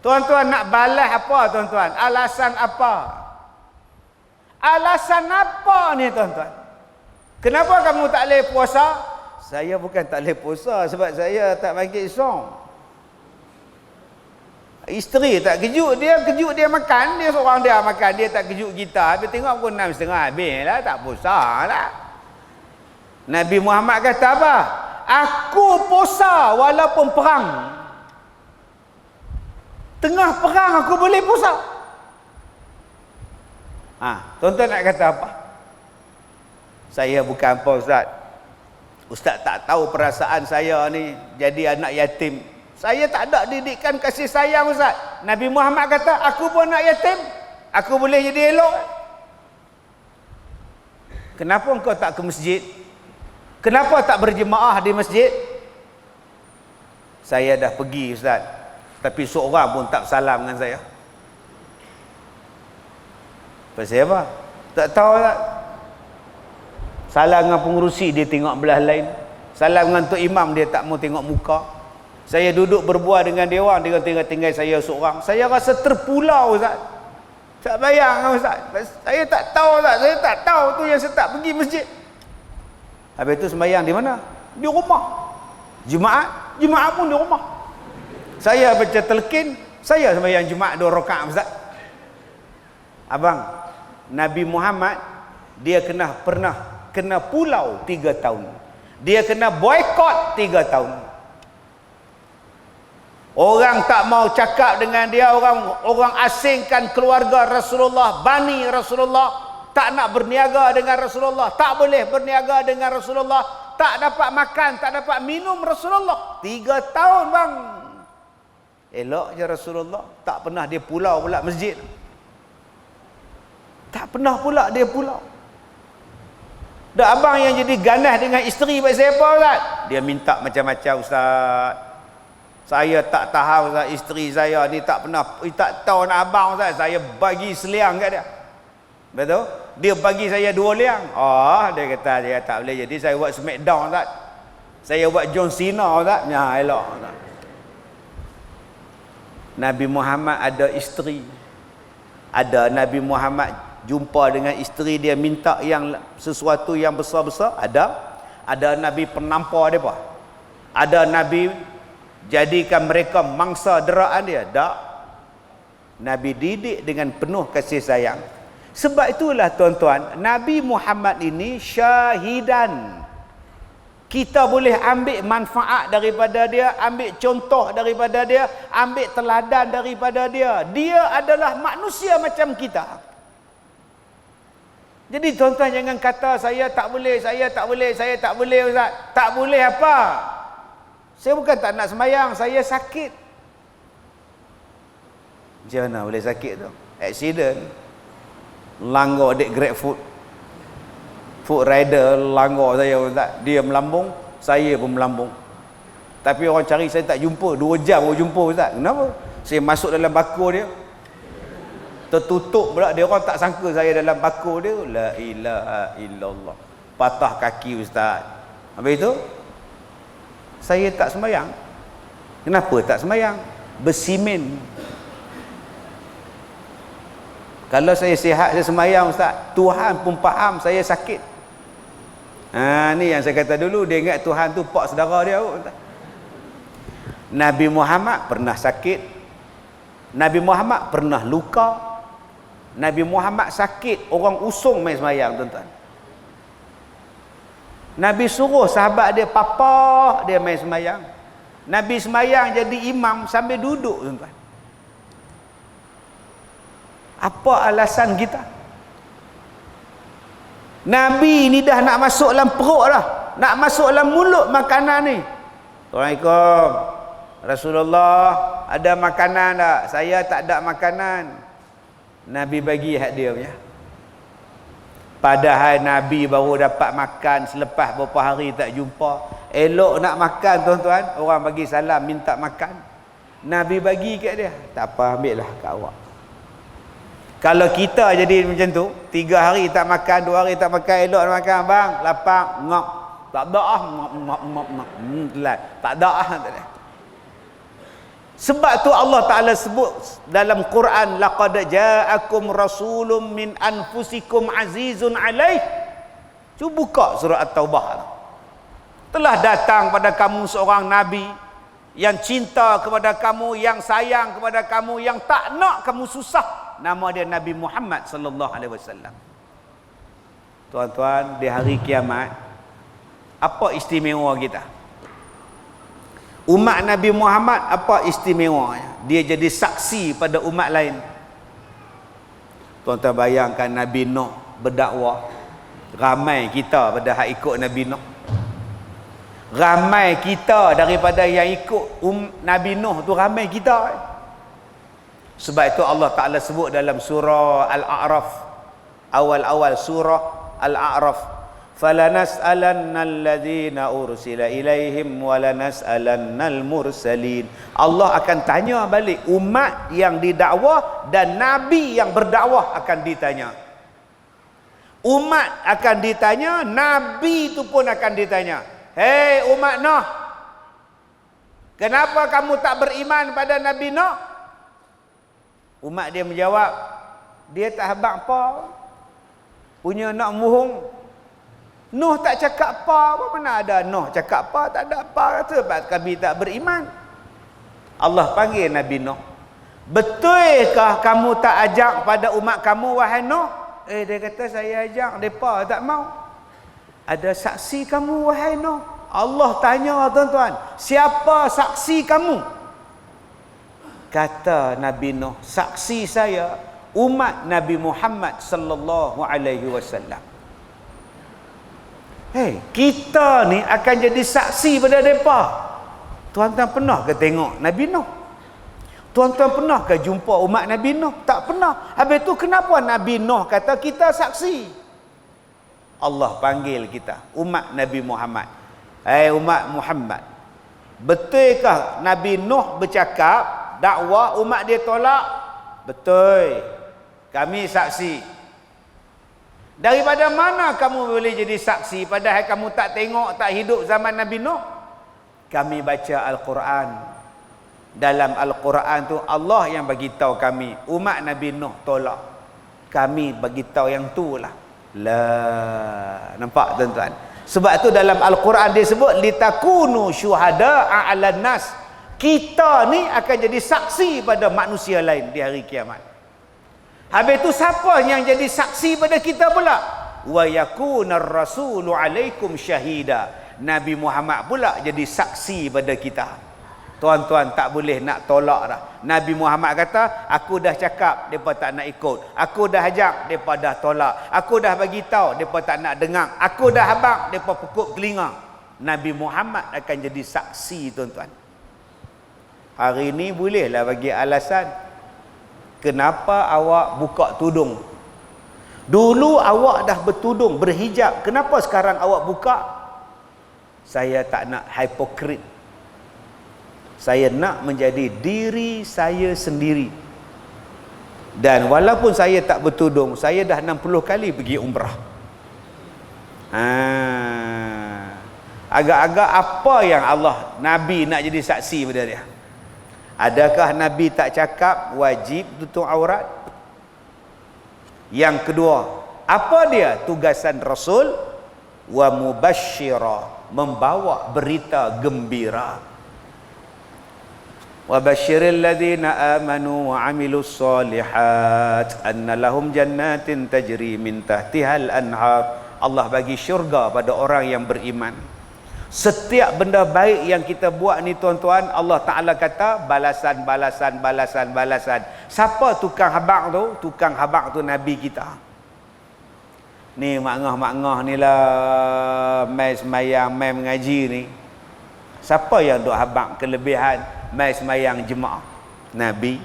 Tuan-tuan nak balas apa tuan-tuan? Alasan apa? Alasan apa ni tuan-tuan? Kenapa kamu tak boleh puasa? Saya bukan tak boleh puasa sebab saya tak panggil som. Isteri tak kejut dia makan, dia seorang dia makan, dia tak kejut kita. Habis tengok pukul 6:30 habis lah, tak puasa lah. Nabi Muhammad kata apa? Aku puasa walaupun perang. Tengah perang aku boleh puasa. Tuan-tuan nak kata apa? Saya bukan apa Ustaz. Ustaz tak tahu perasaan saya ni jadi anak yatim. Saya tak ada didikan kasih sayang Ustaz. Nabi Muhammad kata, aku pun anak yatim. Aku boleh jadi elok. Kenapa engkau tak ke masjid? Kenapa tak berjemaah di masjid? Saya dah pergi Ustaz. Tapi seorang pun tak salam dengan saya. Pasal apa? Tak tahu tak? Salam dengan pengurusi dia tengok belah lain. Salam dengan Tok Imam dia tak mau tengok muka. Saya duduk berbual dengan dia orang, dia tinggal saya seorang. Saya rasa terpulau Ustaz. Tak bayang Ustaz. Saya tak tahu Ustaz. Saya tak tahu tu yang saya tak pergi masjid. Habis tu sembahyang di mana? Di rumah. Jumaat pun di rumah. Saya baca telkin, saya sembahyang Jumaat 2 rakaat Ustaz. Abang, Nabi Muhammad dia pernah kena pulau 3 tahun. Dia kena boikot 3 tahun. Orang tak mau cakap dengan dia, orang asingkan keluarga Rasulullah, bani Rasulullah, tak nak berniaga dengan Rasulullah, tak boleh berniaga dengan Rasulullah, tak dapat makan, tak dapat minum Rasulullah. 3 tahun bang. Elok je Rasulullah, tak pernah dia pulau pula masjid. Tak pernah pula dia pulau. Dah abang yang jadi ganas dengan isteri pasal apa Ustaz? Dia minta macam-macam Ustaz. Saya tak tahu Ustaz, isteri saya ni tak tahu nak abang Ustaz. Saya bagi seliang kat dia. Betul? Dia bagi saya 2 liang. Dia kata dia tak boleh jadi saya buat Smackdown Ustaz. Saya buat John Cena Ustaz. Ya elok Ustaz. Nabi Muhammad ada isteri. Ada Nabi Muhammad jumpa dengan isteri dia minta yang sesuatu yang besar-besar, ada Nabi penampar depa. Ada Nabi jadikan mereka mangsa deraan dia, tak. Nabi didik dengan penuh kasih sayang. Sebab itulah tuan-tuan, Nabi Muhammad ini syahidan. Kita boleh ambil manfaat daripada dia, ambil contoh daripada dia, ambil teladan daripada dia. Dia adalah manusia macam kita. Jadi tuan-tuan jangan kata saya tak boleh Ustaz. Tak boleh apa? Saya bukan tak nak sembahyang, saya sakit. Macam mana boleh sakit tu? Accident. Langgar dek Grab Food. Food rider langgar saya Ustaz. Dia melambung, saya pun melambung. Tapi orang cari saya tak jumpa, 2 jam baru jumpa Ustaz. Kenapa? Saya masuk dalam bakul dia. Tertutup pula, dia orang tak sangka saya dalam bakul dia. La ilaha illallah. Patah kaki Ustaz. Habis itu saya tak sembahyang. Kenapa tak sembahyang? Bersimen. Kalau saya sihat saya sembahyang Ustaz, Tuhan pun faham saya sakit. Ni yang saya kata dulu, dia ingat Tuhan tu pak saudara dia. Nabi Muhammad pernah sakit. Nabi Muhammad pernah luka. Nabi Muhammad sakit, orang usung main sembahyang tuan-tuan. Nabi suruh sahabat dia papa dia main sembahyang. Nabi sembahyang jadi imam sambil duduk tuan-tuan. Apa alasan kita? Nabi ni dah nak masuk dalam perut dah, nak masuk dalam mulut makanan ni. Assalamualaikum Rasulullah, ada makanan tak? Saya tak ada makanan. Nabi bagi hak dia punya. Padahal Nabi baru dapat makan selepas beberapa hari tak jumpa. Elok nak makan tuan-tuan, orang bagi salam minta makan. Nabi bagi kat dia. Tak apa, ambil lah kat awak. Kalau kita jadi macam tu, 3 hari tak makan, 2 hari tak makan, elok nak makan bang, lapang, ngap. Tak ada ngap. Tak ada tak ada. Sebab tu Allah Ta'ala sebut dalam Quran, laqad ja'akum rasulun min anfusikum azizun alaih. Cuba buka surah At-Taubah. Telah datang pada kamu seorang nabi yang cinta kepada kamu, yang sayang kepada kamu, yang tak nak kamu susah. Nama dia Nabi Muhammad sallallahu alaihi wasallam. Tuan-tuan, di hari kiamat apa istimewa kita? Umat Nabi Muhammad apa istimewanya? Dia jadi saksi pada umat lain. Tuan-tuan bayangkan Nabi Nuh berdakwah, ramai kita pada hak ikut Nabi Nuh. Ramai kita daripada yang ikut Nabi Nuh tu, ramai kita. Sebab itu Allah Ta'ala sebut dalam surah Al-A'raf, awal-awal surah Al-A'raf, falanas'alannal ladzina ursila ilaihim walanas'alannal mursalin. Allah akan tanya balik umat yang didakwah, dan nabi yang berdakwah akan ditanya. Umat akan ditanya, nabi itu pun akan ditanya. Hei umat Nuh, kenapa kamu tak beriman pada Nabi Nuh? Umat dia menjawab, dia tak habaq apa, punya nak muhung. Nuh tak cakap apa, mana ada Nuh cakap apa, tak ada apa, sebab kami tak beriman. Allah panggil Nabi Nuh, betulkah kamu tak ajak pada umat kamu wahai Nuh? Dia kata saya ajak, mereka tak mau. Ada saksi kamu wahai Nuh? Allah tanya tuan-tuan, siapa saksi kamu? Kata Nabi Nuh, saksi saya umat Nabi Muhammad sallallahu alaihi wasallam. Hei, kita ni akan jadi saksi pada mereka. Tuan-tuan pernah ke tengok Nabi Nuh? Tuan-tuan pernah ke jumpa umat Nabi Nuh? Tak pernah. Habis tu kenapa Nabi Nuh kata kita saksi? Allah panggil kita, umat Nabi Muhammad. Hai umat Muhammad, betulkah Nabi Nuh bercakap, dakwah, umat dia tolak? Betul. Kami saksi. Daripada mana kamu boleh jadi saksi padahal kamu tak tengok, tak hidup zaman Nabi Nuh? Kami baca Al-Quran. Dalam Al-Quran tu Allah yang bagi tahu kami umat Nabi Nuh tolak. Kami bagi tahu yang tu lah. Nampak tuan-tuan? Sebab tu dalam Al-Quran dia sebut litakunu syuhada'a 'alan nas. Kita ni akan jadi saksi pada manusia lain di hari kiamat. Habis tu siapa yang jadi saksi pada kita pula? Wa yakunar rasulu 'alaikum syahida. Nabi Muhammad pula jadi saksi pada kita. Tuan-tuan tak boleh nak tolak dah. Nabi Muhammad kata, aku dah cakap, mereka tak nak ikut. Aku dah ajak, mereka dah tolak. Aku dah bagi tahu, mereka tak nak dengar. Aku dah habaq, mereka pukul telinga. Nabi Muhammad akan jadi saksi, tuan-tuan. Hari ini bolehlah bagi alasan, kenapa awak buka tudung? Dulu awak dah bertudung, berhijab. Kenapa sekarang awak buka? Saya tak nak hipokrit. Saya nak menjadi diri saya sendiri. Dan walaupun saya tak bertudung, saya dah 60 kali pergi umrah. Agak-agak apa yang Allah, Nabi nak jadi saksi pada dia? Adakah Nabi tak cakap wajib tutup aurat? Yang kedua, apa dia tugasan Rasul? Wa mubasysyira, membawa berita gembira. Wa basyiril ladzina amanu wa 'amilus solihat anna lahum jannatin tajri min tahtihal anhar. Allah bagi syurga pada orang yang beriman. Setiap benda baik yang kita buat ni tuan-tuan, Allah Ta'ala kata balasan, balasan, balasan, balasan. Siapa tukang habaq tu? Tukang habaq tu Nabi kita. Ni makngah-makngah ni lah, mai semayang, mai mengaji ni. Siapa yang duk habaq kelebihan mai semayang jemaah? Nabi.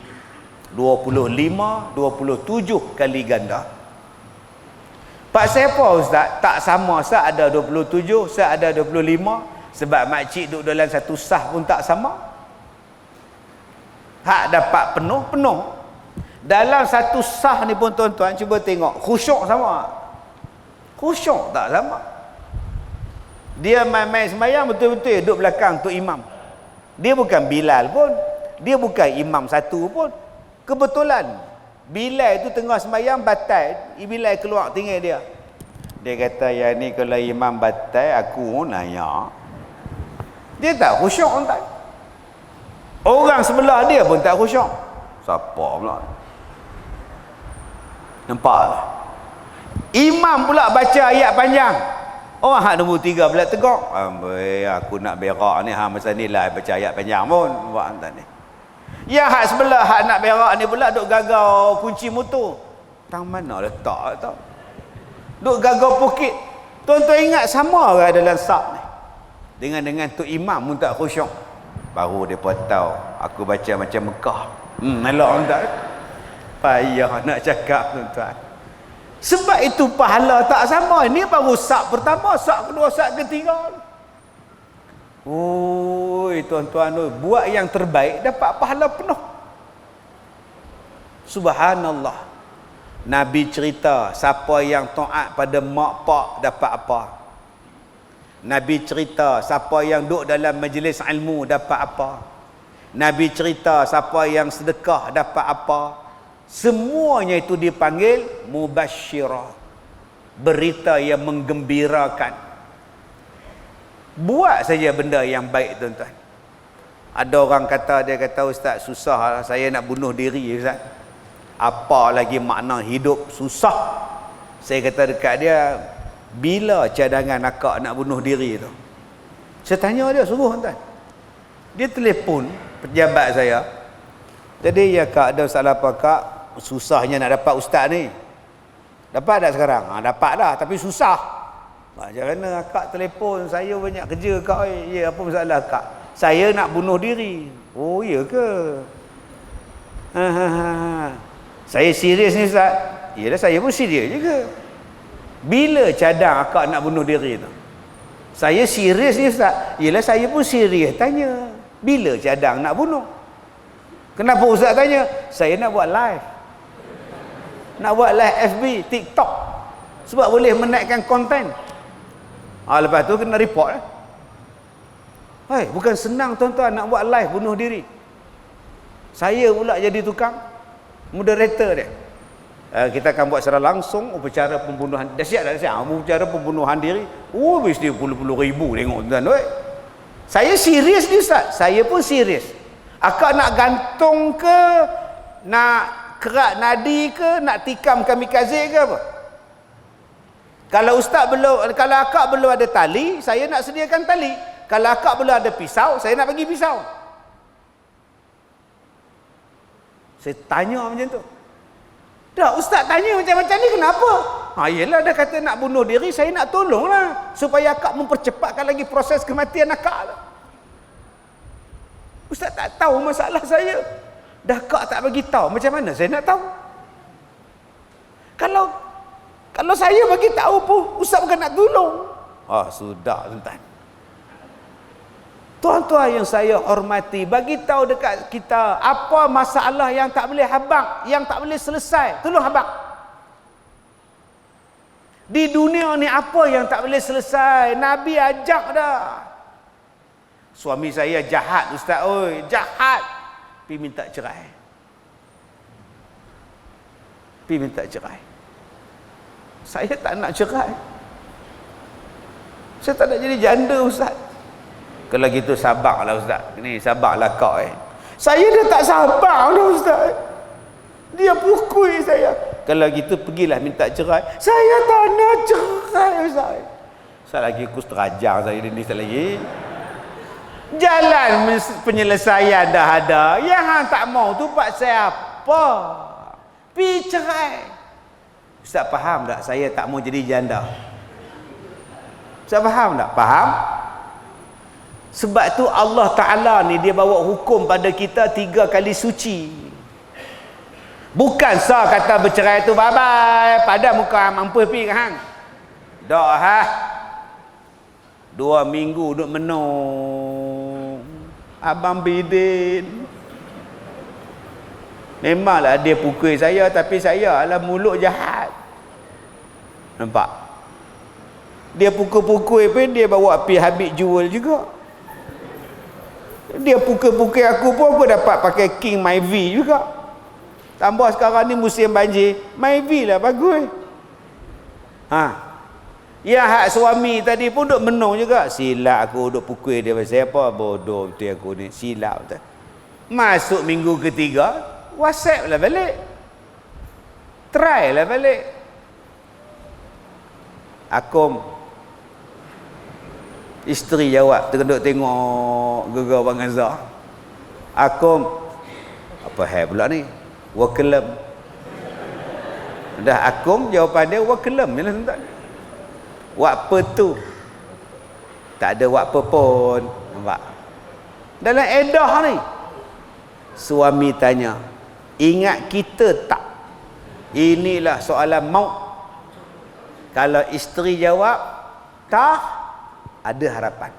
25, 27 kali ganda. Pak siapa ustaz? Tak sama, saya ada 27, saya ada 25. Sebab makcik duduk dalam satu sah pun tak sama. Hak dapat penuh, penuh. Dalam satu sah ni pun tuan-tuan, cuba tengok, khusyuk sama? Khusyuk tak sama. Dia main-main semayang betul-betul duduk belakang tu imam. Dia bukan Bilal pun, dia bukan imam satu pun. Kebetulan Bilal itu tengah semayang batal, Bilal keluar tinggal dia. Dia kata, ya ni kalau imam batal aku nanya. Dia tak khusyuk tak. Orang sebelah dia pun tak khusyuk. Siapa pula? Nampak? Imam pula baca ayat panjang. Orang hak nombor 3 pula tegak. Amboi, aku nak berak ni masa ni lah baca ayat panjang pun buat hantar ni. Yang hak sebelah hak nak berak ni pula duk gagau kunci motor. Tang mana letak tau. Duk gagau poket. Tuan-tuan ingat sama orang dalam saf ni. Dengan tu imam pun tak khusyuk. Baru depa tahu aku baca macam Mekah. Elok tak? Payah nak cakap tuan-tuan. Sebab itu pahala tak sama. Ini baru saf pertama, saf kedua, saf ketiga. Oi, tuan-tuan, buat yang terbaik dapat pahala penuh. Subhanallah. Nabi cerita siapa yang taat pada mak pak dapat apa. Nabi cerita siapa yang duduk dalam majlis ilmu dapat apa. Nabi cerita siapa yang sedekah dapat apa. Semuanya itu dipanggil mubasyirah, berita yang menggembirakan. Buat saja benda yang baik tuan-tuan. Ada orang kata, dia kata, ustaz susah lah saya nak bunuh diri ustaz. Apa lagi makna hidup susah. Saya kata dekat dia, bila cadangan akak nak bunuh diri tu? Saya tanya dia suruh tuan. Dia telefon pejabat saya. Jadi ya kak, ada masalah apa kak? Susahnya nak dapat ustaz ni. Dapat tak sekarang? Dapat dah, tapi susah. Macam mana kak telefon, saya banyak kerja kak. Ya, apa masalah kak? Saya nak bunuh diri. Oh ya ke? Saya serius ni ustaz. Yalah, saya pun serius juga. Bila cadang akak nak bunuh diri tu? Saya serius ni ustaz. Yalah, saya pun serius. Tanya, bila cadang nak bunuh? Kenapa ustaz tanya? Saya nak buat live. Nak buat live FB, TikTok. Sebab boleh menaikkan konten. Lepas tu kena report lah. Hai, bukan senang tuan-tuan nak buat live bunuh diri. Saya pula jadi tukang moderator dia. Kita akan buat secara langsung upacara pembunuhan. Dah siap. Upacara pembunuhan diri. Mesti puluh-puluh ribu tengok tuan-tuan. Saya serius ni ustaz. Saya pun serius. Akak nak gantung ke, nak kerak nadi ke, nak tikam kamikaze ke apa? Kalau ustaz belum, kalau akak belum ada tali, saya nak sediakan tali. Kalau akak belum ada pisau, saya nak bagi pisau. Saya tanya macam tu. Dah ustaz tanya macam-macam ni kenapa? Yelah, dia kata nak bunuh diri, saya nak tolonglah supaya akak mempercepatkan lagi proses kematian akak. Ustaz tak tahu masalah saya. Dah kak tak bagi tahu, macam mana saya nak tahu? Kalau saya bagi tahu pun ustaz bukan nak tolong. Sudah tuan-tuan. Tuan-tuan yang saya hormati, bagi tahu dekat kita apa masalah yang tak boleh habaq, yang tak boleh selesai, tolong habaq. Di dunia ni apa yang tak boleh selesai? Nabi ajak dah. Suami saya jahat ustaz, oi, jahat. Pergi minta cerai. Pergi minta cerai. Saya tak nak cerai. Saya tak nak jadi janda ustaz. Kalau gitu sabarlah ustaz. Ni sabarlah kau Saya dah tak sabar dah ustaz. Dia pukul saya. Kalau gitu pergilah minta cerai. Saya tak nak cerai ustaz. Ustaz lagi aku terajang saya ni lagi. Jalan penyelesaian dah ada. Yang hang tak mau tu pasal apa? Pergi cerai. Ustaz faham tak saya tak mau jadi janda? Ustaz faham tak? Faham? Sebab tu Allah Ta'ala ni dia bawa hukum pada kita 3 kali suci. Bukan sah kata bercerai tu bye-bye. Pada muka mampu pergi ke hang. Dah 2 minggu duduk menung. Abang Bidin. Memanglah dia pukul saya, tapi saya adalah mulut jahat. Nampak? Dia pukul-pukul pun dia bawa pergi Habib jual juga. Dia pukul-pukul aku pun aku dapat pakai King Myvi juga. Tambah sekarang ni musim banjir, Myvi lah bagus. Ya hak suami tadi pun duk menung juga. Silap aku duk pukul dia pasal apa? Bodoh betul aku ni. Silap betul. Masuk minggu ketiga, WhatsApp lah balik. Try lah balik. Akum, Isteri jawab, terduduk tengok gegar Bang Azhar. Akum, apa hal pula ni? Wakelam. Dah akum, jawapan dia wakelam. Yalah tuan-tuan. Apa tu? Tak ada apa pun. Nampak? Dalam edah ni, suami tanya, ingat kita tak? Inilah soalan maut. Kalau isteri jawab, tak, ada harapan.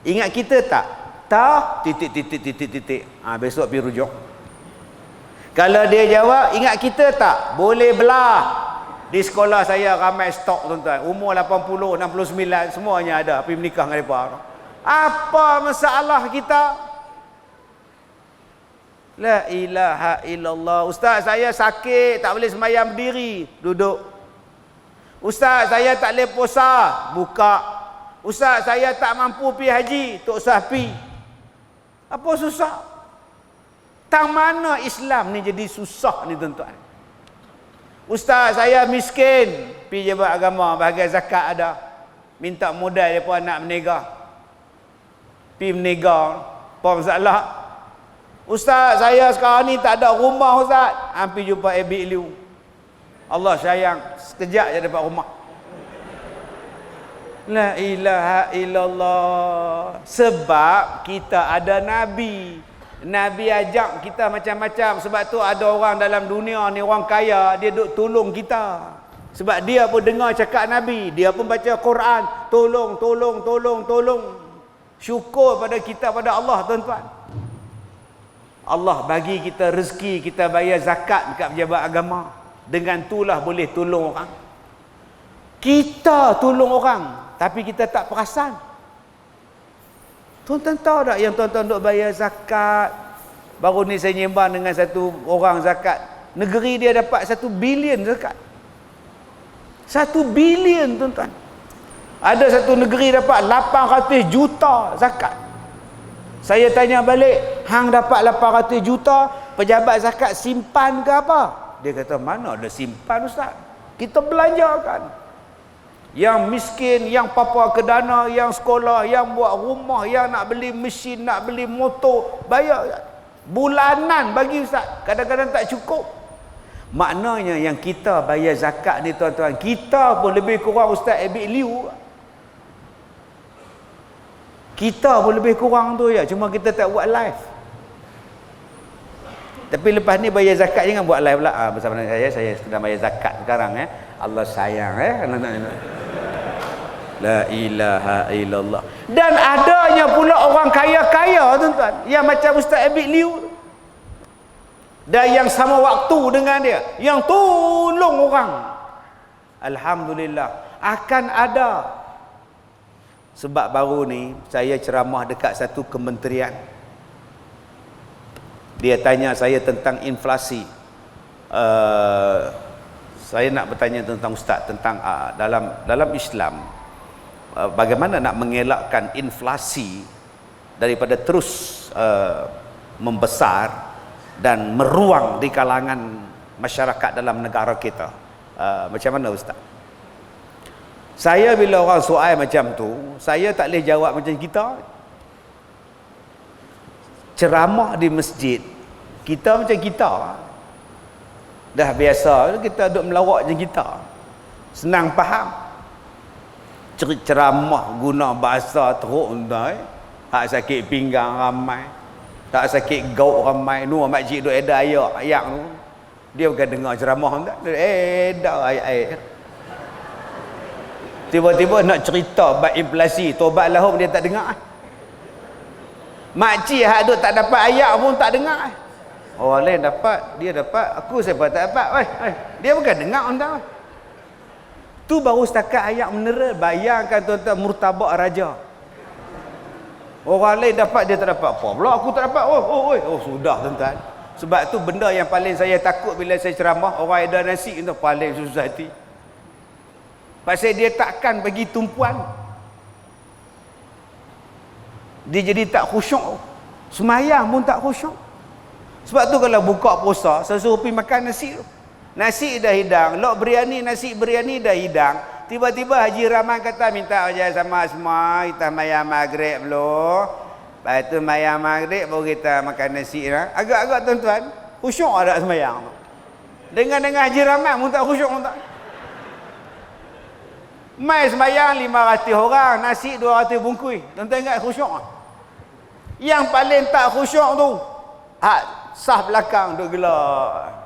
Ingat kita tak? Tak, titik. Besok pergi rujuk. Kalau dia jawab, ingat kita tak? Boleh belah. Di sekolah saya ramai stok tuan-tuan. Umur 80, 69, semuanya ada. Pergi menikah dengan mereka. Apa masalah kita? La ilaha illallah. Ustaz, saya sakit, tak boleh sembahyang berdiri. Duduk. Ustaz, saya tak boleh puasa. Buka. Ustaz, saya tak mampu pergi haji. Tak usah pergi. Apa susah? Tang mana Islam ni jadi susah ni tuan-tuan? Ustaz, saya miskin. Pergi jabat agama, bahagian zakat ada. Minta modal mereka nak menegak. Pergi menegak. Apa masalah? Ustaz, saya sekarang ni tak ada rumah Ustaz. Hampir jumpa Abik Liu. Allah sayang, sekejap je dapat rumah. La ilaha illallah. Sebab kita ada Nabi. Nabi ajak kita macam-macam. Sebab tu ada orang dalam dunia ni, orang kaya, dia duk tolong kita. Sebab dia pun dengar cakap Nabi. Dia pun baca Quran. Tolong. Syukur pada kita, pada Allah tuan-tuan. Allah bagi kita rezeki, kita bayar zakat dekat pejabat agama. Dengan itulah boleh tolong orang. Kita tolong orang, tapi kita tak perasan. Tuan-tuan tahu tak yang tuan-tuan duk bayar zakat? Baru ni saya nyembang dengan satu orang zakat. Negeri dia dapat 1 bilion zakat. 1 bilion tuan-tuan. Ada satu negeri dapat 800 juta zakat. Saya tanya balik, hang dapat 800 juta, pejabat zakat simpan ke apa? Dia kata, mana ada simpan Ustaz? Kita belanjakan. Yang miskin, yang papa kedana, yang sekolah, yang buat rumah, yang nak beli mesin, nak beli motor, bayar bulanan bagi Ustaz. Kadang-kadang tak cukup. Maknanya yang kita bayar zakat ni tuan-tuan, kita pun lebih kurang Ustaz Abik Liu. Kita pun lebih kurang tu ya, cuma kita tak buat live. Tapi lepas ni bayar zakat jangan buat live pula. Bersama dengan saya sedang bayar zakat sekarang Allah sayang La ilaha illallah. Dan adanya pula orang kaya-kaya tuan-tuan, yang macam Ustaz Abik Liu. Dan yang sama waktu dengan dia, yang tolong orang. Alhamdulillah, akan ada. Sebab baru ni saya ceramah dekat satu kementerian. Dia tanya saya tentang inflasi. Saya nak bertanya tentang Ustaz tentang dalam Islam, bagaimana nak mengelakkan inflasi daripada terus membesar dan meruang di kalangan masyarakat dalam negara kita. Macam mana Ustaz? Saya bila orang soal macam tu, saya tak boleh jawab macam kita. Ceramah di masjid, kita macam kita. Dah biasa, kita duduk melawak macam kita. Senang faham. Ceramah guna bahasa teruk tuan. Hak sakit pinggang ramai. Tak sakit gaut ramai. Nu makcik duk edar ayat tu. Dia bukan dengar ceramah tuan. Edar ayat-ayat. Tiba-tiba nak cerita bab inflasi, tobat lahum dia tak dengar. Makcik hak duk tak dapat ayat pun tak dengar. Orang lain dapat, dia dapat, aku siapa tak dapat. Dia bukan dengar tuan. Tu baru setakat ayat menera. Bayangkan tuan-tuan murtabak raja. Orang lain dapat, dia tak dapat. Apa pula aku tak dapat? Oh sudah tuan-tuan. Sebab tu benda yang paling saya takut bila saya ceramah, orang ada nasi itu paling susah hati. Pasal dia takkan bagi tumpuan. Dia jadi tak khusyuk. Semayang pun tak khusyuk. Sebab tu kalau buka puasa, saya suruh pergi makan nasi tu. Nasi dah hidang, lok biryani, nasi biryani dah hidang. Tiba-tiba Haji Rahman kata minta ajar sama semua kita mayang maghrib dulu. Lepas tu mayang maghrib baru kita makan nasi. Agak-agak tuan-tuan, khusyuk ada semayang tu. Dengan Haji Rahman pun tak khusyuk pun tak. Mai semayang 500 orang, nasi 200 bungkus. Tuan-tuan ingat khusyuk tak? Yang paling tak khusyuk tu sah belakang duk gelak.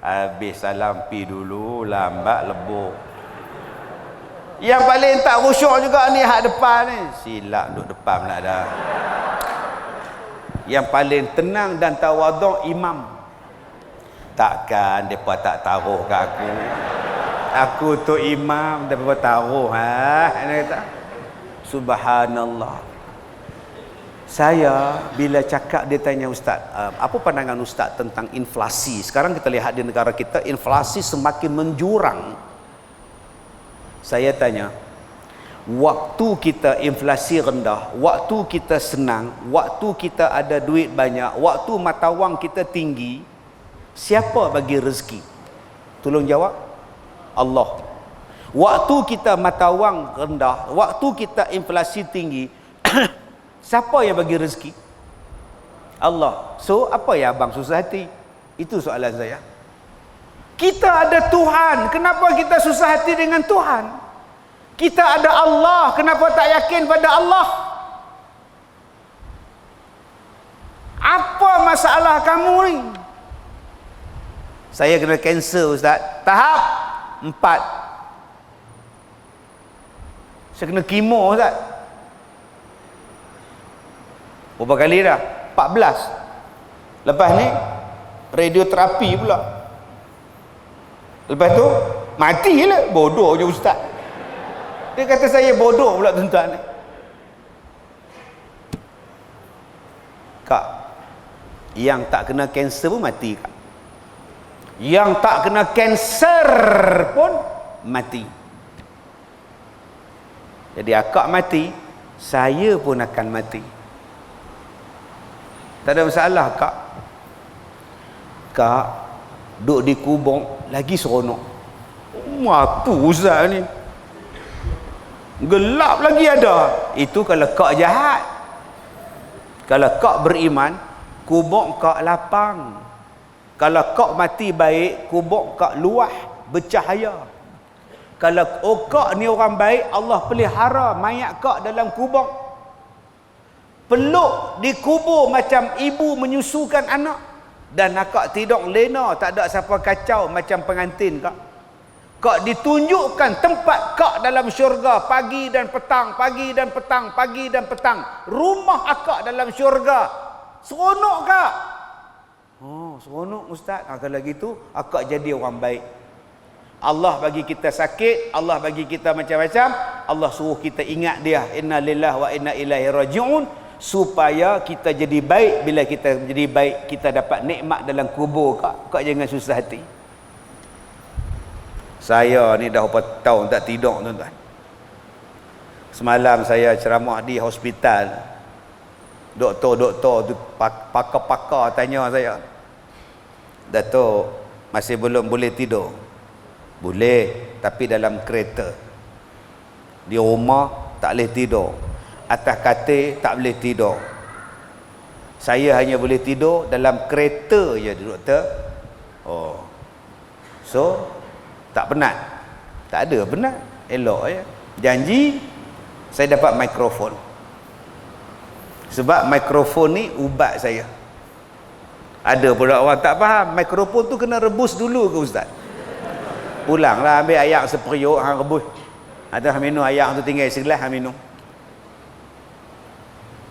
Habis salam pi dulu, lambat lebur. Yang paling tak khusyuk juga ni hak depan ni. Silap duduk depan pula dah. Yang paling tenang dan tawaduk imam. Takkan depa tak taruh kat aku. Aku tu imam depa taruh dia kata. Subhanallah. Saya bila cakap dia tanya ustaz, apa pandangan ustaz tentang inflasi? Sekarang kita lihat di negara kita inflasi semakin menjurang. Saya tanya, waktu kita inflasi rendah, waktu kita senang, waktu kita ada duit banyak, waktu mata wang kita tinggi, siapa bagi rezeki? Tolong jawab. Allah. Waktu kita mata wang rendah, waktu kita inflasi tinggi, siapa yang bagi rezeki? Allah. So apa yang abang susah hati? Itu soalan saya. Kita ada Tuhan, kenapa kita susah hati dengan Tuhan? Kita ada Allah, kenapa tak yakin pada Allah? Apa masalah kamu ni? Saya kena cancel ustaz. Tahap 4. Saya kena kemo ustaz. Berapa kali dah? 14. Lepas ni radioterapi pula. Lepas tu matilah. Bodoh je ustaz. Dia kata saya bodoh pula tuan-tuan. Kak, yang tak kena kanser pun mati kak. Yang tak kena kanser pun mati. Jadi akak mati, saya pun akan mati. Tak ada masalah kak. Kak duduk di kubur lagi seronok. Apa ustaz ni? Gelap lagi ada. Itu kalau kak jahat. Kalau kak beriman, kubur kak lapang. Kalau kak mati baik, kubur kak luah bercahaya. Kalau kak ni orang baik, Allah pelihara mayat kak dalam kubur. Peluk dikubur macam ibu menyusukan anak. Dan akak tidur lena, tak ada siapa kacau macam pengantin kak. Kak ditunjukkan tempat kak dalam syurga pagi dan petang, pagi dan petang, pagi dan petang. Rumah akak dalam syurga. Seronok kak? Oh, seronok ustaz. Kalau gitu akak jadi orang baik. Allah bagi kita sakit, Allah bagi kita macam-macam, Allah suruh kita ingat dia, inna lillahi wa inna ilaihi raji'un, supaya kita jadi baik. Bila kita jadi baik, kita dapat nikmat dalam kubur kak. Kak jangan susah hati. Saya ni dah berapa tahun tak tidur tuan-tuan. Semalam saya ceramah di hospital. Doktor-doktor tu, pakar-pakar tanya saya, Dato' masih belum boleh tidur? Boleh, tapi dalam kereta. Di rumah tak boleh tidur. Atas katil tak boleh tidur. Saya hanya boleh tidur dalam kereta je doktor. Oh. So tak penat? Tak ada penat. Elok ya. Janji saya dapat mikrofon. Sebab mikrofon ni ubat saya. Ada pula orang tak faham, mikrofon tu kena rebus dulu ke ustaz? Pulanglah ambil air seperiuk hang rebus. Ada hang minum air tu tinggal segelas hang minum.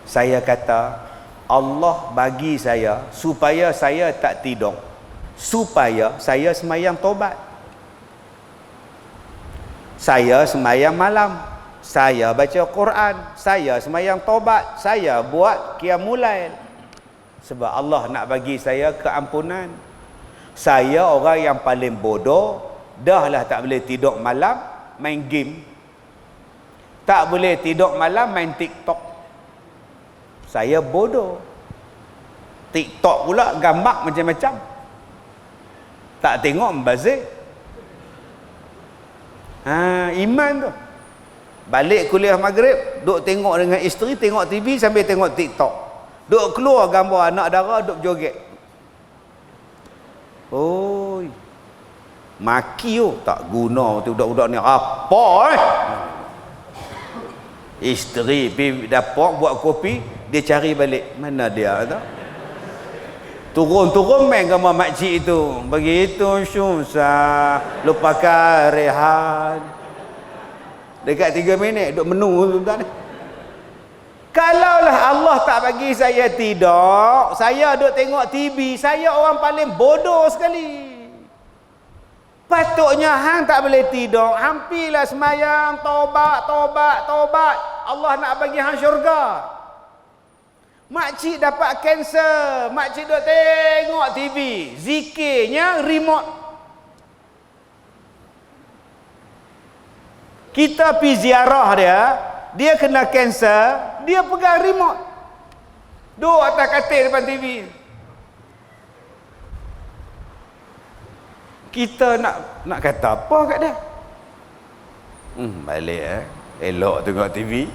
Saya kata Allah bagi saya supaya saya tak tidur. Supaya saya semayang taubat. Saya semayang malam, saya baca Quran, saya semayang taubat, saya buat qiyamul lail. Sebab Allah nak bagi saya keampunan. Saya orang yang paling bodoh. Dah lah tak boleh tidur malam main game. Tak boleh tidur malam main TikTok. Saya bodoh. TikTok pula gambar macam-macam. Tak tengok membazir. Iman tu. Balik kuliah maghrib, duk tengok dengan isteri, tengok TV sambil tengok TikTok. Duk keluar gambar anak dara duk joget. Oi. Maki tak guna tu budak-budak ni apa Isteri pergi dapur buat kopi, dia cari balik. Mana dia tak? Turun-turun main gambar makcik itu. Begitu susah, lupakan rehat. Dekat 3 minit duk menung tuan. Kalaulah Allah tak bagi saya tidur, saya duk tengok TV, saya orang paling bodoh sekali. Patutnya hang tak boleh tidur, hampilah semayang, taubat. Allah nak bagi hang syurga. Makcik dapat kanser, makcik duk tengok TV, zikirnya remote. Kita pergi ziarah dia kena kanser, dia pegang remote. Duduk atas katil depan TV. Kita nak kata apa kat dia? Balik elok tengok TV.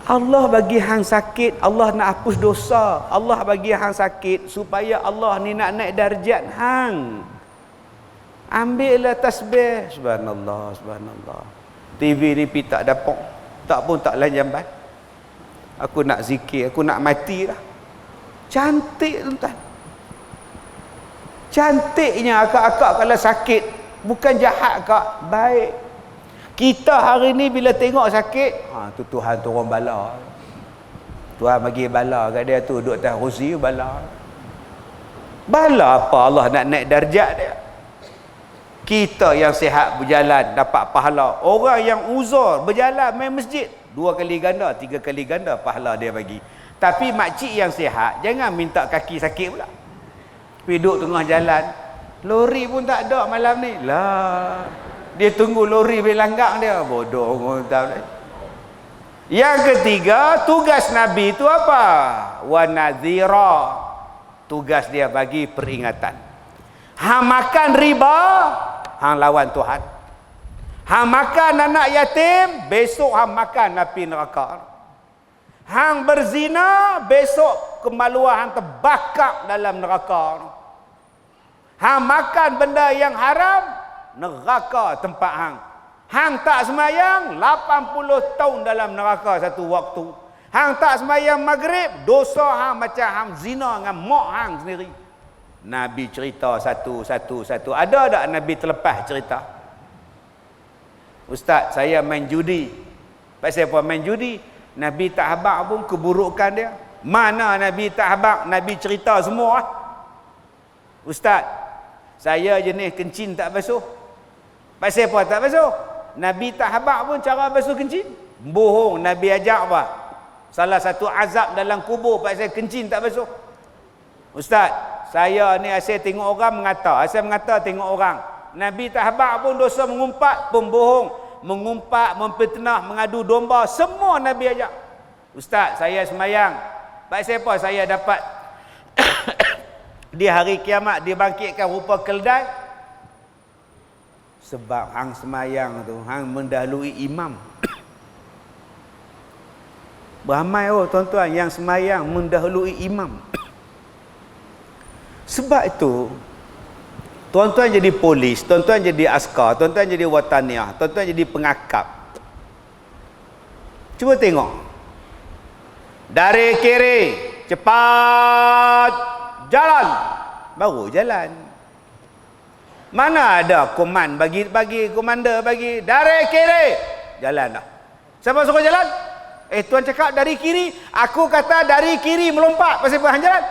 Allah bagi hang sakit, Allah nak hapus dosa. Allah bagi hang sakit supaya Allah ni nak naik darjat hang. Ambillah tasbih. Subhanallah, subhanallah. TV ni pi tak dapat. Tak pun tak lain jamban. Aku nak zikir, aku nak mati dah. Cantik tuan-tuan. Cantiknya akak-akak kalau sakit, bukan jahat kak, baik. Kita hari ni bila tengok sakit, tu Tuhan turun bala. Tuhan bagi bala kat dia tu, duduk atas kursi bala. Bala apa Allah nak naik darjat dia? Kita yang sihat berjalan dapat pahala. Orang yang uzur berjalan main masjid 2 kali ganda, 3 kali ganda pahala dia bagi. Tapi makcik yang sihat jangan minta kaki sakit pula. Duduk tengah jalan, lori pun tak ada malam ni lah, dia tunggu lori berlanggang dia, bodoh. Yang ketiga, tugas Nabi itu apa? Wa nadhira, tugas dia bagi peringatan. Hang makan riba, hang lawan Tuhan. Hang makan anak yatim, besok hang makan api neraka. Hang berzina, besok kemaluan hang terbakar dalam neraka. Hang makan benda yang haram, neraka tempat hang. Hang tak semayang, 80 tahun dalam neraka satu waktu. Hang tak semayang maghrib, dosa hang macam hang zina dengan mak hang sendiri. Nabi cerita satu. Ada tak Nabi terlepas cerita? Ustaz, saya main judi. Pasal apa main judi? Nabi tak habaq pun keburukan dia. Mana Nabi tak habaq? Nabi cerita semua. Ustaz, saya jenis kencing tak basuh. Pasal apa tak basuh? Nabi tak habaq pun cara basuh kencing. Bohong, Nabi ajak apa? Salah satu azab dalam kubur pasal kencing tak basuh. Ustaz, saya ni asyik tengok orang mengata. Asyik mengata tengok orang. Nabi tak habaq pun dosa mengumpat, pembohong, mengumpat, memfitnah, mengadu domba, semua Nabi ajak. Ustaz, saya semayang. Pasal apa saya dapat di hari kiamat dibangkitkan rupa keldai? Sebab hang semayang tu, hang mendahului imam. Beramai tuan-tuan yang semayang mendahului imam. Sebab itu, tuan-tuan jadi polis, tuan-tuan jadi askar, tuan-tuan jadi wataniah, tuan-tuan jadi pengakap. Cuba tengok. Dari kiri, cepat jalan, baru jalan. Mana ada koman bagi komander bagi dari kiri, jalan dah. Siapa suruh jalan? Tuan cakap dari kiri, aku kata dari kiri melompat, pasal apa hang jalan?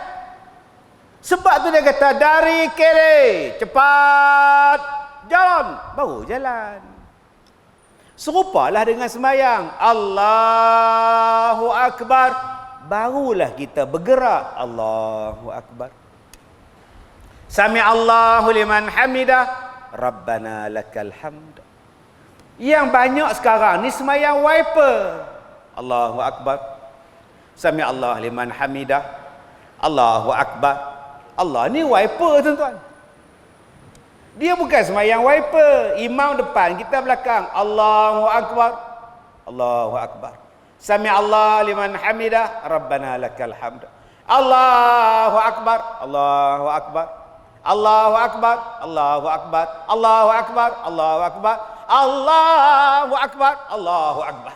Sebab tu dia kata dari kiri, cepat jalan, baru jalan. Serupalah dengan semayang. Allahu Akbar, barulah kita bergerak. Allahu Akbar. Sami Allahu liman hamidah, Rabbana lakal hamd. Yang banyak sekarang ni semayang wiper. Allahu Akbar, Sami Allah liman hamidah, Allahu Akbar. Allah ni wiper tuan-tuan. Dia bukan sembahyang wiper. Imam depan, kita belakang. Allahu Akbar. Allahu Akbar. Sami Allah liman hamidah. Rabbana lakal hamd. Allahu Akbar. Allahu Akbar. Allahu Akbar. Allahu Akbar. Allahu Akbar. Allahu Akbar. Allahu Akbar. Allahu Akbar.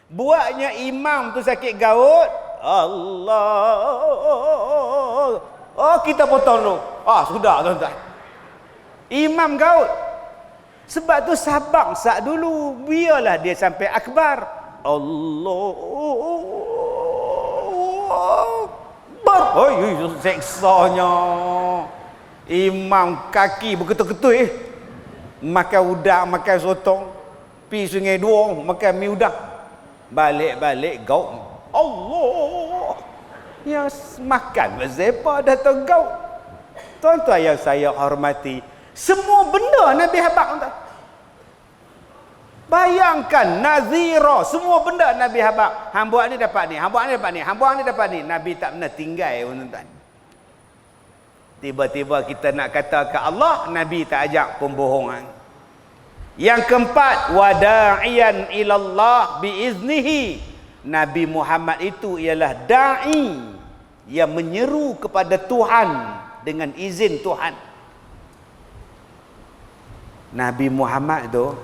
Buatnya imam tu sakit gaut. Allah. Oh, kita potong dulu. Sudah tuan-tuan. Imam gaut. Sebab tu sabar sat dulu. Biarlah dia sampai akbar. Allah. Seksanya. Imam kaki berketul-ketul makan udang, makan sotong. Pi Sungai Dua, makan mi udang. Balik-balik gaut. Allah. Yang makan bezepa datang gaut. Tuan-tuan yang saya hormati, semua benda Nabi habaq tuan. Bayangkan nazira, semua benda Nabi habaq. Hang buat ni dapat ni, hang buat ni dapat ni, hang buat ni dapat ni. Nabi tak pernah tinggal tuan-tuan. Tiba-tiba kita nak kata ke Allah, Nabi tak ajak pembohongan. Yang keempat, wada'iyan ilallah biiznihi. Nabi Muhammad itu ialah da'i yang menyeru kepada Tuhan dengan izin Tuhan. Nabi Muhammad tu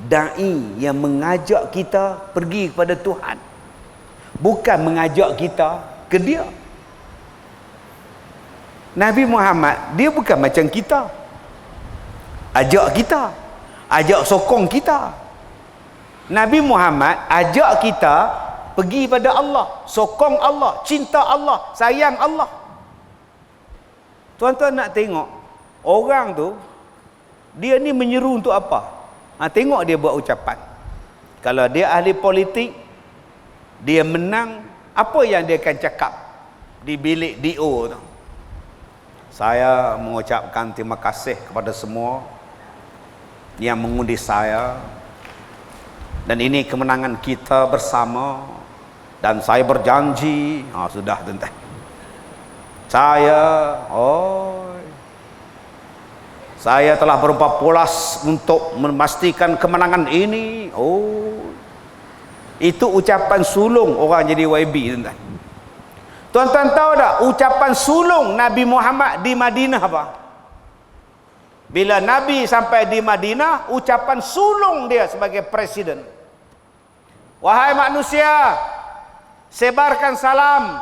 da'i yang mengajak kita pergi kepada Tuhan, bukan mengajak kita ke dia. Nabi Muhammad dia bukan macam kita, ajak kita, ajak sokong kita. Nabi Muhammad ajak kita pergi pada Allah, sokong Allah, cinta Allah, sayang Allah. Tuan-tuan nak tengok orang tu, dia ni menyeru untuk apa? Tengok dia buat ucapan. Kalau dia ahli politik, dia menang, apa yang dia akan cakap di bilik DO tu? Saya mengucapkan terima kasih kepada semua yang mengundi saya, dan ini kemenangan kita bersama, dan saya berjanji. Sudah tuan-tuan, saya telah berubah pulas untuk memastikan kemenangan ini. Itu ucapan sulung orang jadi YB tuan-tuan. Tuan-tuan tahu tak ucapan sulung Nabi Muhammad di Madinah apa? Bila Nabi sampai di Madinah, ucapan sulung dia sebagai presiden. Wahai manusia, sebarkan salam.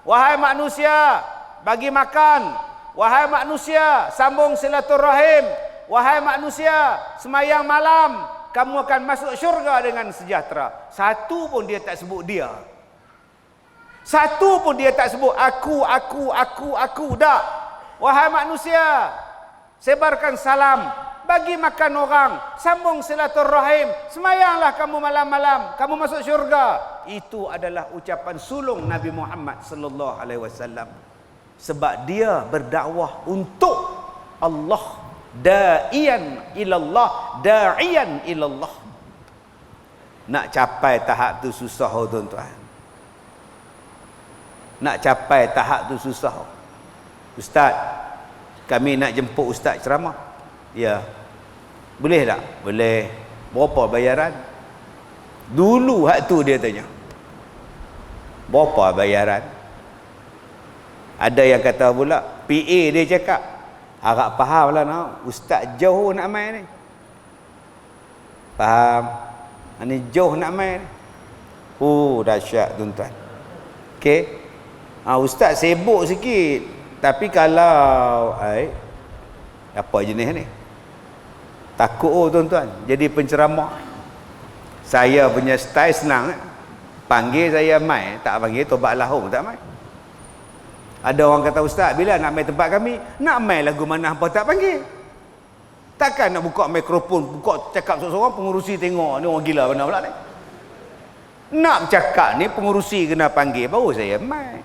Wahai manusia, bagi makan. Wahai manusia, sambung silaturahim. Wahai manusia, semayang malam, kamu akan masuk syurga dengan sejahtera. Satu pun dia tak sebut dia. Satu pun dia tak sebut aku. Tak. Wahai manusia, sebarkan salam, bagi makan orang, sambung silaturahim, semayanglah kamu malam-malam, kamu masuk syurga. Itu adalah ucapan sulung Nabi Muhammad sallallahu alaihi wasallam. Sebab dia berdakwah untuk Allah, da'iyan ilallah, da'iyan ilallah. Nak capai tahap tu susah tuan-tuan. Nak capai tahap tu susah. Ustaz, kami nak jemput ustaz ceramah. Ya. Boleh tak? Boleh. Berapa bayaran? Dulu hak tu dia tanya. Berapa bayaran? Ada yang kata pula, PA dia cakap, harap faham lah nak, ustaz jauh nak main ni. Faham? Ini jauh nak main ni. Dahsyat tuan-tuan. Okey. Ustaz sibuk sikit. Tapi kalau apa jenis ni? Takut tuan-tuan jadi penceramah. Saya punya style senang. Panggil saya mai, tak panggil tobat lahung, tak mai. Ada orang kata, ustaz, bila nak main tempat kami, nak main lagu mana apa tak panggil. Takkan nak buka mikrofon, buka cakap seorang-seorang, pengurusi tengok ni orang gila benar pula ni. Nak cakap ni pengurusi kena panggil baru saya main.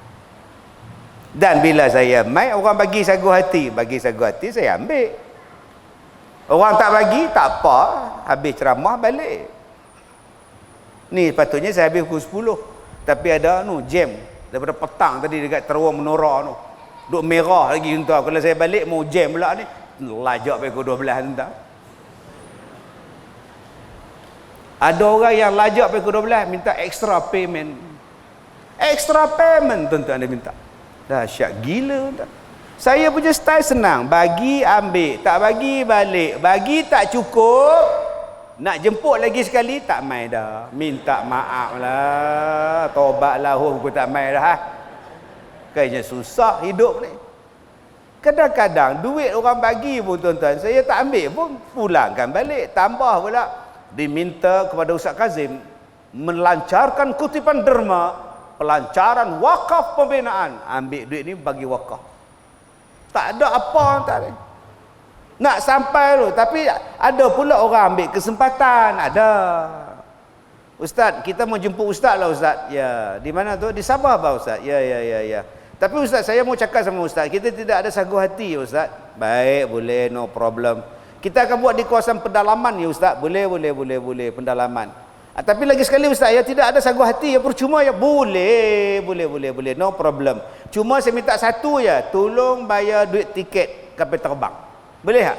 Dan bila saya main, orang bagi sagu hati, saya ambil. Orang tak bagi, tak apa, habis ceramah balik. Ni patutnya saya habis pukul 10, tapi ada jam daripada petang tadi dekat terowong menora tu. Duk merah lagi tuan. Kalau saya balik mau jam pula ni. Lajak pukul 12 tuan. Ada orang yang lajak pukul 12 minta extra payment. Extra payment tuan-tuan dia minta. Dahsyat gila tuan. Saya punya style senang. Bagi ambil, tak bagi balik. Bagi tak cukup, nak jemput lagi sekali tak mai dah. Minta maaf lah. Tobat lah aku tak mai dah. Kayaknya susah hidup ni. Kadang-kadang duit orang bagi pun tuan-tuan, saya tak ambil pun, pulangkan balik. Tambah pula diminta kepada Ustaz Kazim melancarkan kutipan derma, pelancaran wakaf pembinaan. Ambil duit ni bagi wakaf. Tak ada apa tak ada. Nak sampai tu, tapi ada pula orang ambil kesempatan. Ada. Ustaz, kita mau jemput ustaz lah ustaz. Ya, di mana tu? Di Sabah apa ustaz? Ya. Tapi ustaz, saya mau cakap sama ustaz, kita tidak ada sagu hati ustaz. Baik, boleh, no problem. Kita akan buat di kawasan pendalaman ya ustaz. Boleh pendalaman. Tapi lagi sekali ustaz, ya tidak ada sagu hati ya, percuma ya. Boleh, no problem. Cuma saya minta satu ya, tolong bayar duit tiket kapal terbang. Boleh tak?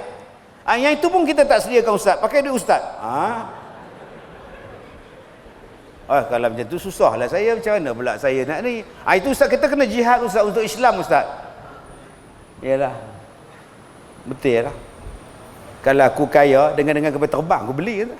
Yang itu pun kita tak sediakan ustaz, pakai duit ustaz. Kalau macam tu susah lah saya, macam mana pula saya nak ni. Itu ustaz, kita kena jihad ustaz untuk Islam ustaz. Yalah. Betul lah. Kalau aku kaya dengan kapal terbang aku beli kan.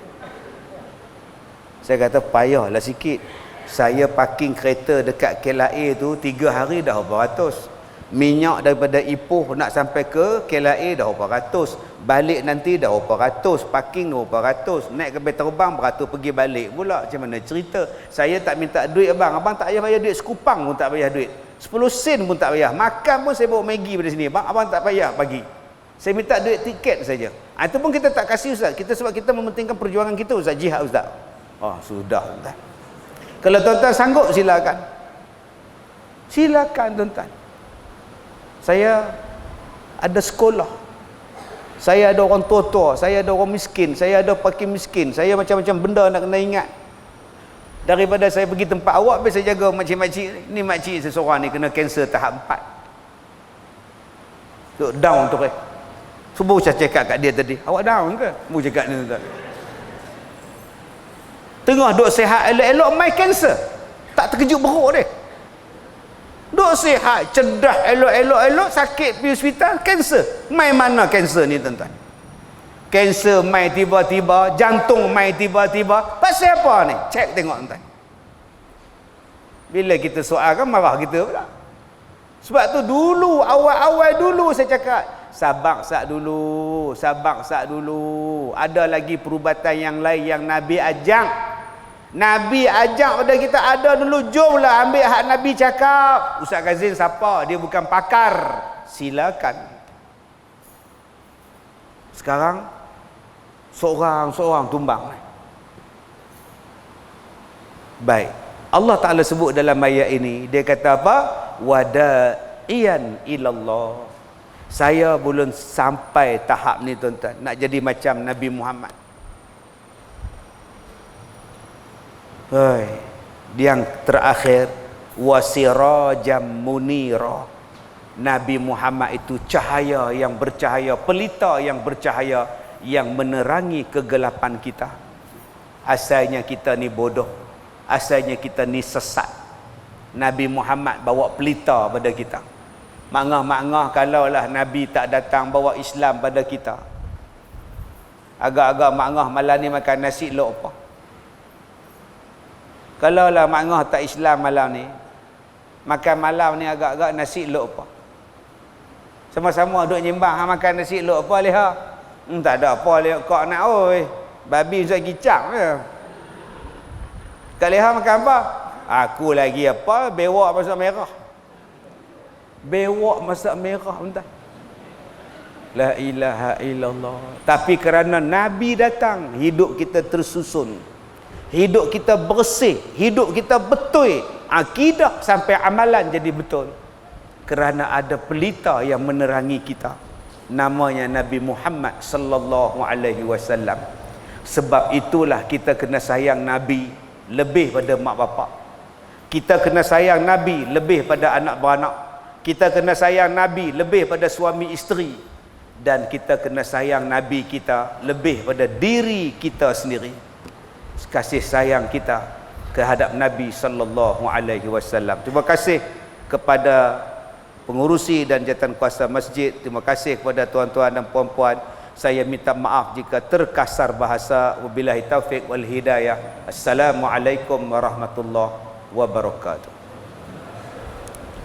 Saya kata payahlah sikit. Saya parking kereta dekat KLIA tu 3 hari dah berapa ratus. Minyak daripada Ipoh nak sampai ke KLIA dah berapa ratus. Balik nanti dah berapa ratus. Parking dah berapa ratus. Naik kapal terbang beratus pergi balik pula. Macam mana cerita? Saya tak minta duit abang. Abang tak payah bayar duit. Sekupang pun tak payah duit. 10 sen pun tak payah. Makan pun saya bawa Maggi pada sini. Abang tak payah bagi. Saya minta duit tiket saja. Itu pun kita tak kasih ustaz. Kita sebab kita mementingkan perjuangan kita ustaz. Jihad ustaz. Sudah tuan. Kalau tuan-tuan sanggup silakan. Silakan tuan-tuan. Saya ada sekolah. Saya ada orang tua-tua, saya ada orang miskin, saya ada fakir miskin, saya macam-macam benda nak kena ingat. Daripada saya pergi tempat awak, biasa jaga makcik-makcik ni. Makcik seseorang ni kena kanser tahap 4. Duk down tu kan. Cuba saya cakap kat dia tadi, awak down ke? Mu cakap ni tuan. Tengah duk sihat elok-elok mai kanser. Tak terkejut beruk dia. Duk sihat, cerdas, elok-elok sakit pergi hospital, kanser. Mai mana kanser ni tuan-tuan? Kanser mai tiba-tiba, jantung mai tiba-tiba. Pasal apa ni? Cek tengok tuan-tuan. Bila kita soalkan marah kita pula. Sebab tu dulu, awal-awal dulu saya cakap, sabar sat dulu. Ada lagi perubatan yang lain yang Nabi ajak. Nabi ajak pada kita ada dulu, jomlah ambil hak Nabi cakap. Ustaz Kazim siapa? Dia bukan pakar. Silakan. Sekarang seorang tumbang. Baik. Allah Ta'ala sebut dalam ayat ini, dia kata apa? Wada'iyan ilallah. Saya belum sampai tahap ni tuan-tuan, nak jadi macam Nabi Muhammad. Yang terakhir, wasirajam munira. Nabi Muhammad itu cahaya yang bercahaya, pelita yang bercahaya, yang menerangi kegelapan kita. Asalnya kita ni bodoh, asalnya kita ni sesat. Nabi Muhammad bawa pelita pada kita. Mangah-mangah kalaulah Nabi tak datang bawa Islam pada kita. Agak-agak mangah malam ni makan nasi elok apa. Kalaulah mangah tak Islam malam ni, makan malam ni agak-agak nasi elok apa. Sama-sama duk nyembang, makan nasi elok apa leha? Tak ada apa leha kau nak oi. Babi usah gicak je. Kak leha makan apa? Aku lagi apa? Bewak masak merah. Bewak masak merah entah. La ilaha illallah. Tapi kerana Nabi datang, hidup kita tersusun. Hidup kita bersih, hidup kita betul, akidah sampai amalan jadi betul. Kerana ada pelita yang menerangi kita. Namanya Nabi Muhammad sallallahu alaihi wasallam. Sebab itulah kita kena sayang Nabi lebih pada mak bapak. Kita kena sayang Nabi lebih pada anak beranak. Kita kena sayang Nabi lebih pada suami isteri, dan kita kena sayang Nabi kita lebih pada diri kita sendiri. Kasih sayang kita kehadap Nabi sallallahu alaihi wasallam. Terima kasih kepada pengurusi dan jawatankuasa masjid. Terima kasih kepada tuan-tuan dan puan-puan. Saya minta maaf jika terkasar bahasa. Wabillahi taufik wal hidayah. Assalamualaikum warahmatullahi wabarakatuh.